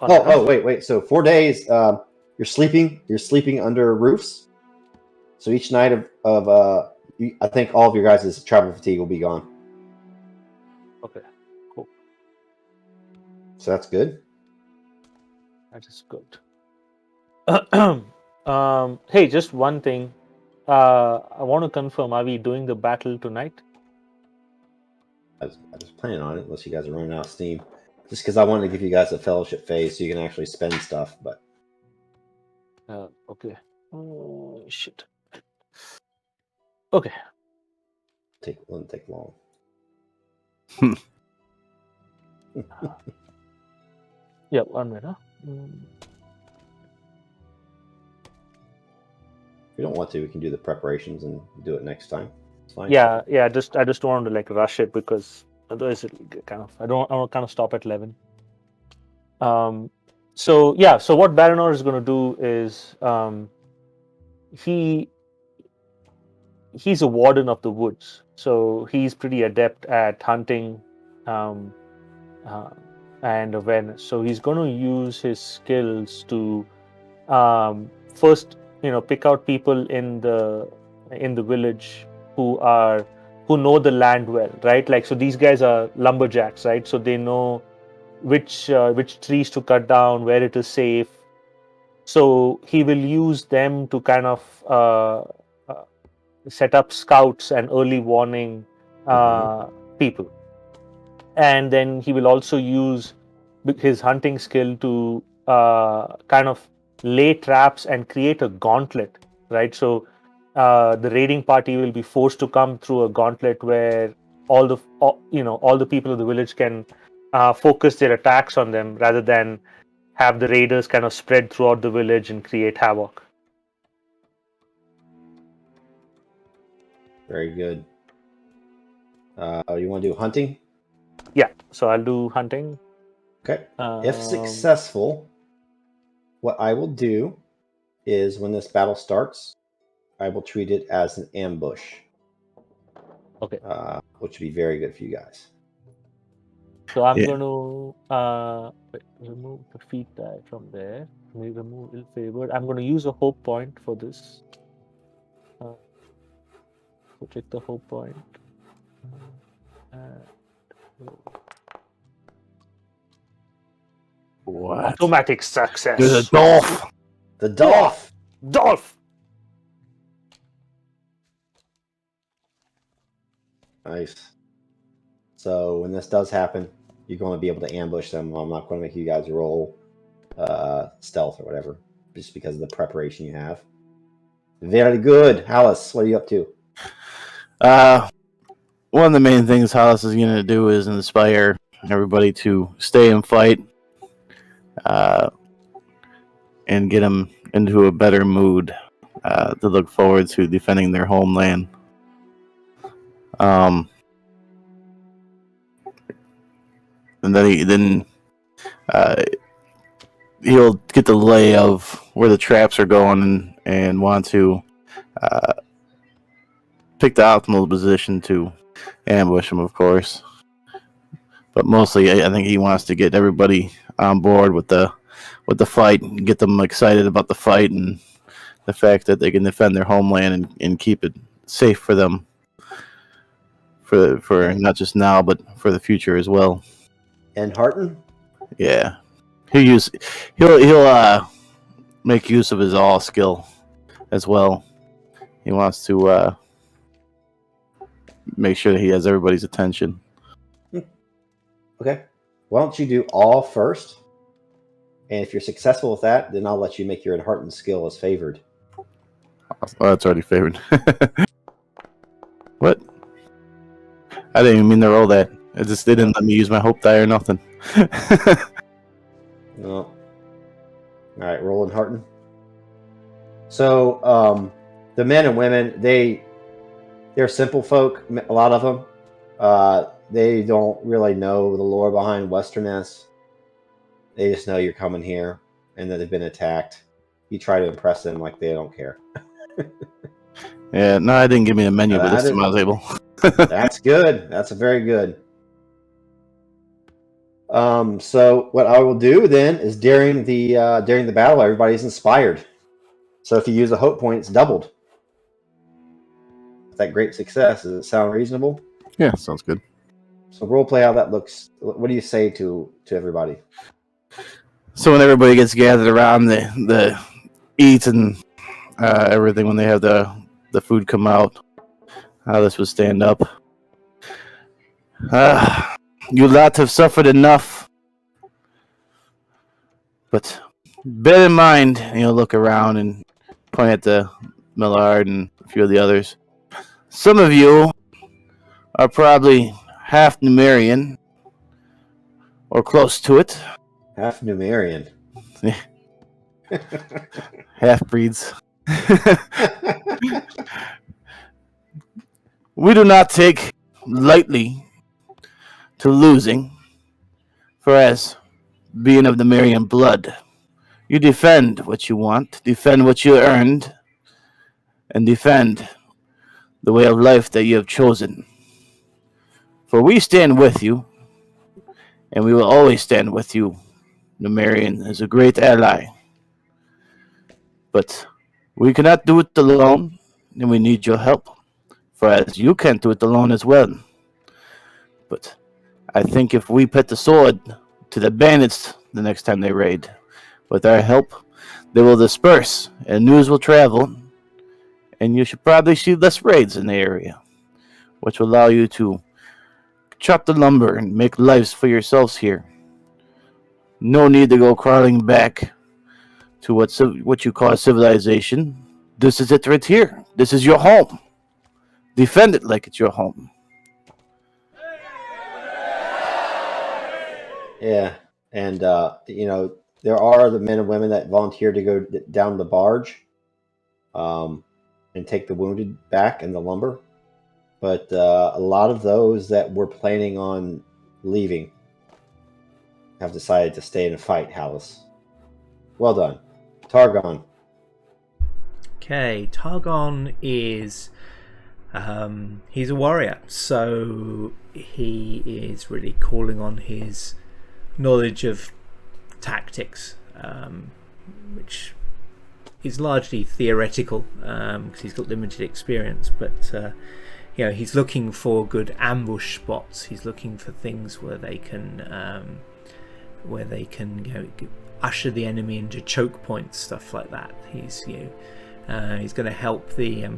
wait. So 4 days, you're sleeping under roofs. So each night I think all of your guys' travel fatigue will be gone. Okay, cool. So that's good. That is good. Hey, just one thing. I want to confirm, are we doing the battle tonight? I was planning on it, unless you guys are running out of steam. Just because I wanted to give you guys a fellowship phase so you can actually spend stuff, but... Okay. Oh, shit. Okay. Wouldn't take long. Yeah, 1 minute. Huh? If you don't want to, we can do the preparations and do it next time. It's fine. Yeah. I just don't want to like rush it because otherwise it kind of I want to kind of stop at 11. So what Baranor is going to do is he's a warden of the woods, so he's pretty adept at hunting and awareness. So he's going to use his skills to first, pick out people in the village who know the land well, right? Like, so these guys are lumberjacks, right? So they know which trees to cut down, where it is safe. So he will use them to kind of set up scouts and early warning people. And then he will also use his hunting skill to kind of lay traps and create a gauntlet, right? So the raiding party will be forced to come through a gauntlet where all the people of the village can focus their attacks on them rather than have the raiders kind of spread throughout the village and create havoc. Very good. You want to do hunting? Yeah, so I'll do hunting. Okay. If successful, what I will do is when this battle starts, I will treat it as an ambush. Okay. Which would be very good for you guys. So I'm going to remove the feat die from there. Remove ill-favored. I'm going to use a hope point for this. So take the hope point. What? Automatic success. There's a Dolph. The Dolph. Dolph. Nice. So when this does happen, you're going to be able to ambush them. I'm not going to make you guys roll stealth or whatever, just because of the preparation you have. Very good. Hallis, what are you up to? One of the main things Hollis is going to do is inspire everybody to stay and fight, and get them into a better mood to look forward to defending their homeland. And then he'll get the lay of where the traps are going and want to pick the optimal position to ambush them, of course. But mostly, I think he wants to get everybody on board with the fight and get them excited about the fight and the fact that they can defend their homeland and keep it safe for them for not just now but for the future as well. And Harton? Yeah, he'll make use of his all skill as well. He wants to make sure that he has everybody's attention. Okay. Why don't you do all first? And if you're successful with that, then I'll let you make your Harton skill as favored. Oh, that's already favored. What? I didn't even mean to roll that. They didn't let me use my hope die or nothing. No. All right, rolling Harton. So the men and women, they're simple folk. A lot of them. They don't really know the lore behind Westerness. They just know you're coming here and that they've been attacked. You try to impress them like they don't care. Yeah, no, I didn't give me a menu, but this time I was able. That's good. That's very good. So what I will do then is during the battle, everybody's inspired. So if you use a hope point, it's doubled. With that great success, does it sound reasonable? Yeah, sounds good. So role play how that looks. What do you say to everybody? So when everybody gets gathered around, the eat and everything, when they have the food come out, how this would stand up. You lot have suffered enough, but bear in mind, look around and point at the Millard and a few of the others. Some of you are probably half Numerian, or close to it. Half Numerian. Half-breeds. We do not take lightly to losing, for as being of Numerian blood, you defend what you want, defend what you earned, and defend the way of life that you have chosen. For we stand with you, and we will always stand with you. Numerian is a great ally. But we cannot do it alone, and we need your help. For as you can't do it alone as well. But I think if we put the sword to the bandits the next time they raid, with our help, they will disperse, and news will travel, and you should probably see less raids in the area, which will allow you to chop the lumber and make lives for yourselves here. No need to go crawling back to what you call civilization. This is it right here. This is your home. Defend it like it's your home. Yeah, and there are the men and women that volunteer to go down the barge, and take the wounded back and the lumber. But a lot of those that were planning on leaving have decided to stay and fight, Hallis. Well done. Targon. Okay, Targon is... he's a warrior, so he is really calling on his knowledge of tactics, which is largely theoretical because he's got limited experience, but he's looking for good ambush spots. He's looking for things where they can usher the enemy into choke points, stuff like that. He's going to help the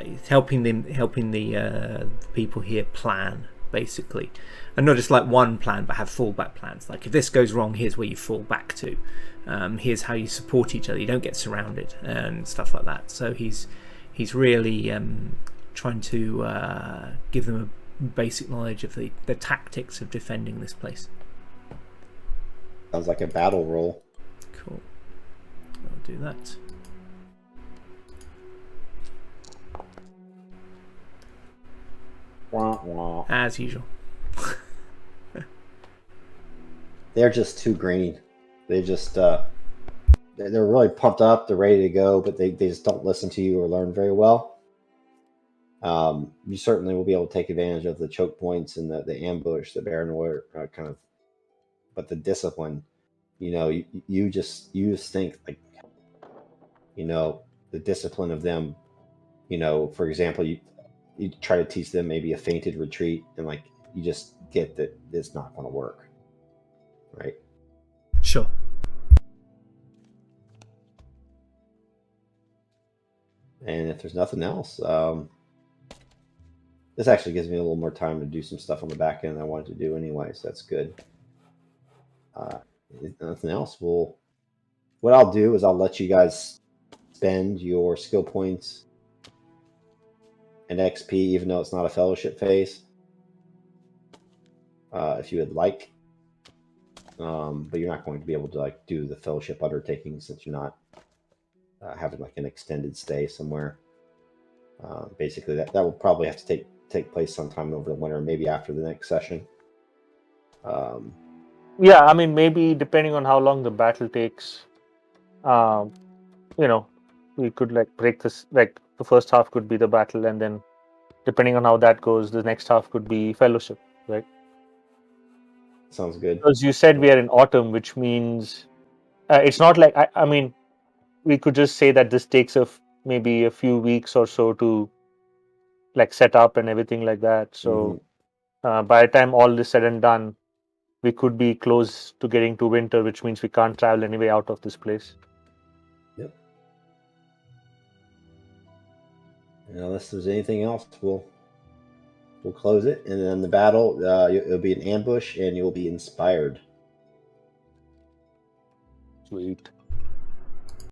he's helping the people here plan, basically, and not just like one plan, but have fallback plans. Like if this goes wrong, here's where you fall back to. Here's how you support each other. You don't get surrounded and stuff like that. So he's really trying to give them a basic knowledge of the tactics of defending this place. Sounds like a battle roll. Cool. I'll do that. Wah, wah. As usual. They're just too green. They just they're really pumped up. They're ready to go, but they just don't listen to you or learn very well. You certainly will be able to take advantage of the choke points and the ambush, the Baranor kind of, but the discipline, you just think like, the discipline of them, for example, you try to teach them maybe a feinted retreat, and like you just get that it's not going to work, right? Sure. And if there's nothing else, this actually gives me a little more time to do some stuff on the back end I wanted to do anyway, so that's good. If nothing else, what I'll do is I'll let you guys spend your skill points and XP, even though it's not a fellowship phase, if you would like. But you're not going to be able to like do the fellowship undertaking since you're not having like an extended stay somewhere. Basically, that will probably have to take place sometime over the winter, maybe after the next session. Yeah, I mean, maybe depending on how long the battle takes, we could like break this. Like the first half could be the battle, and then depending on how that goes, the next half could be fellowship, right? Sounds good. Because you said we are in autumn, which means it's not like I mean, we could just say that this takes maybe a few weeks or so to like set up and everything like that. So by the time all is said and done, we could be close to getting to winter, which means we can't travel anyway out of this place. Yep. And unless there's anything else, we'll close it, and then the battle, it'll be an ambush, and you'll be inspired. Sweet.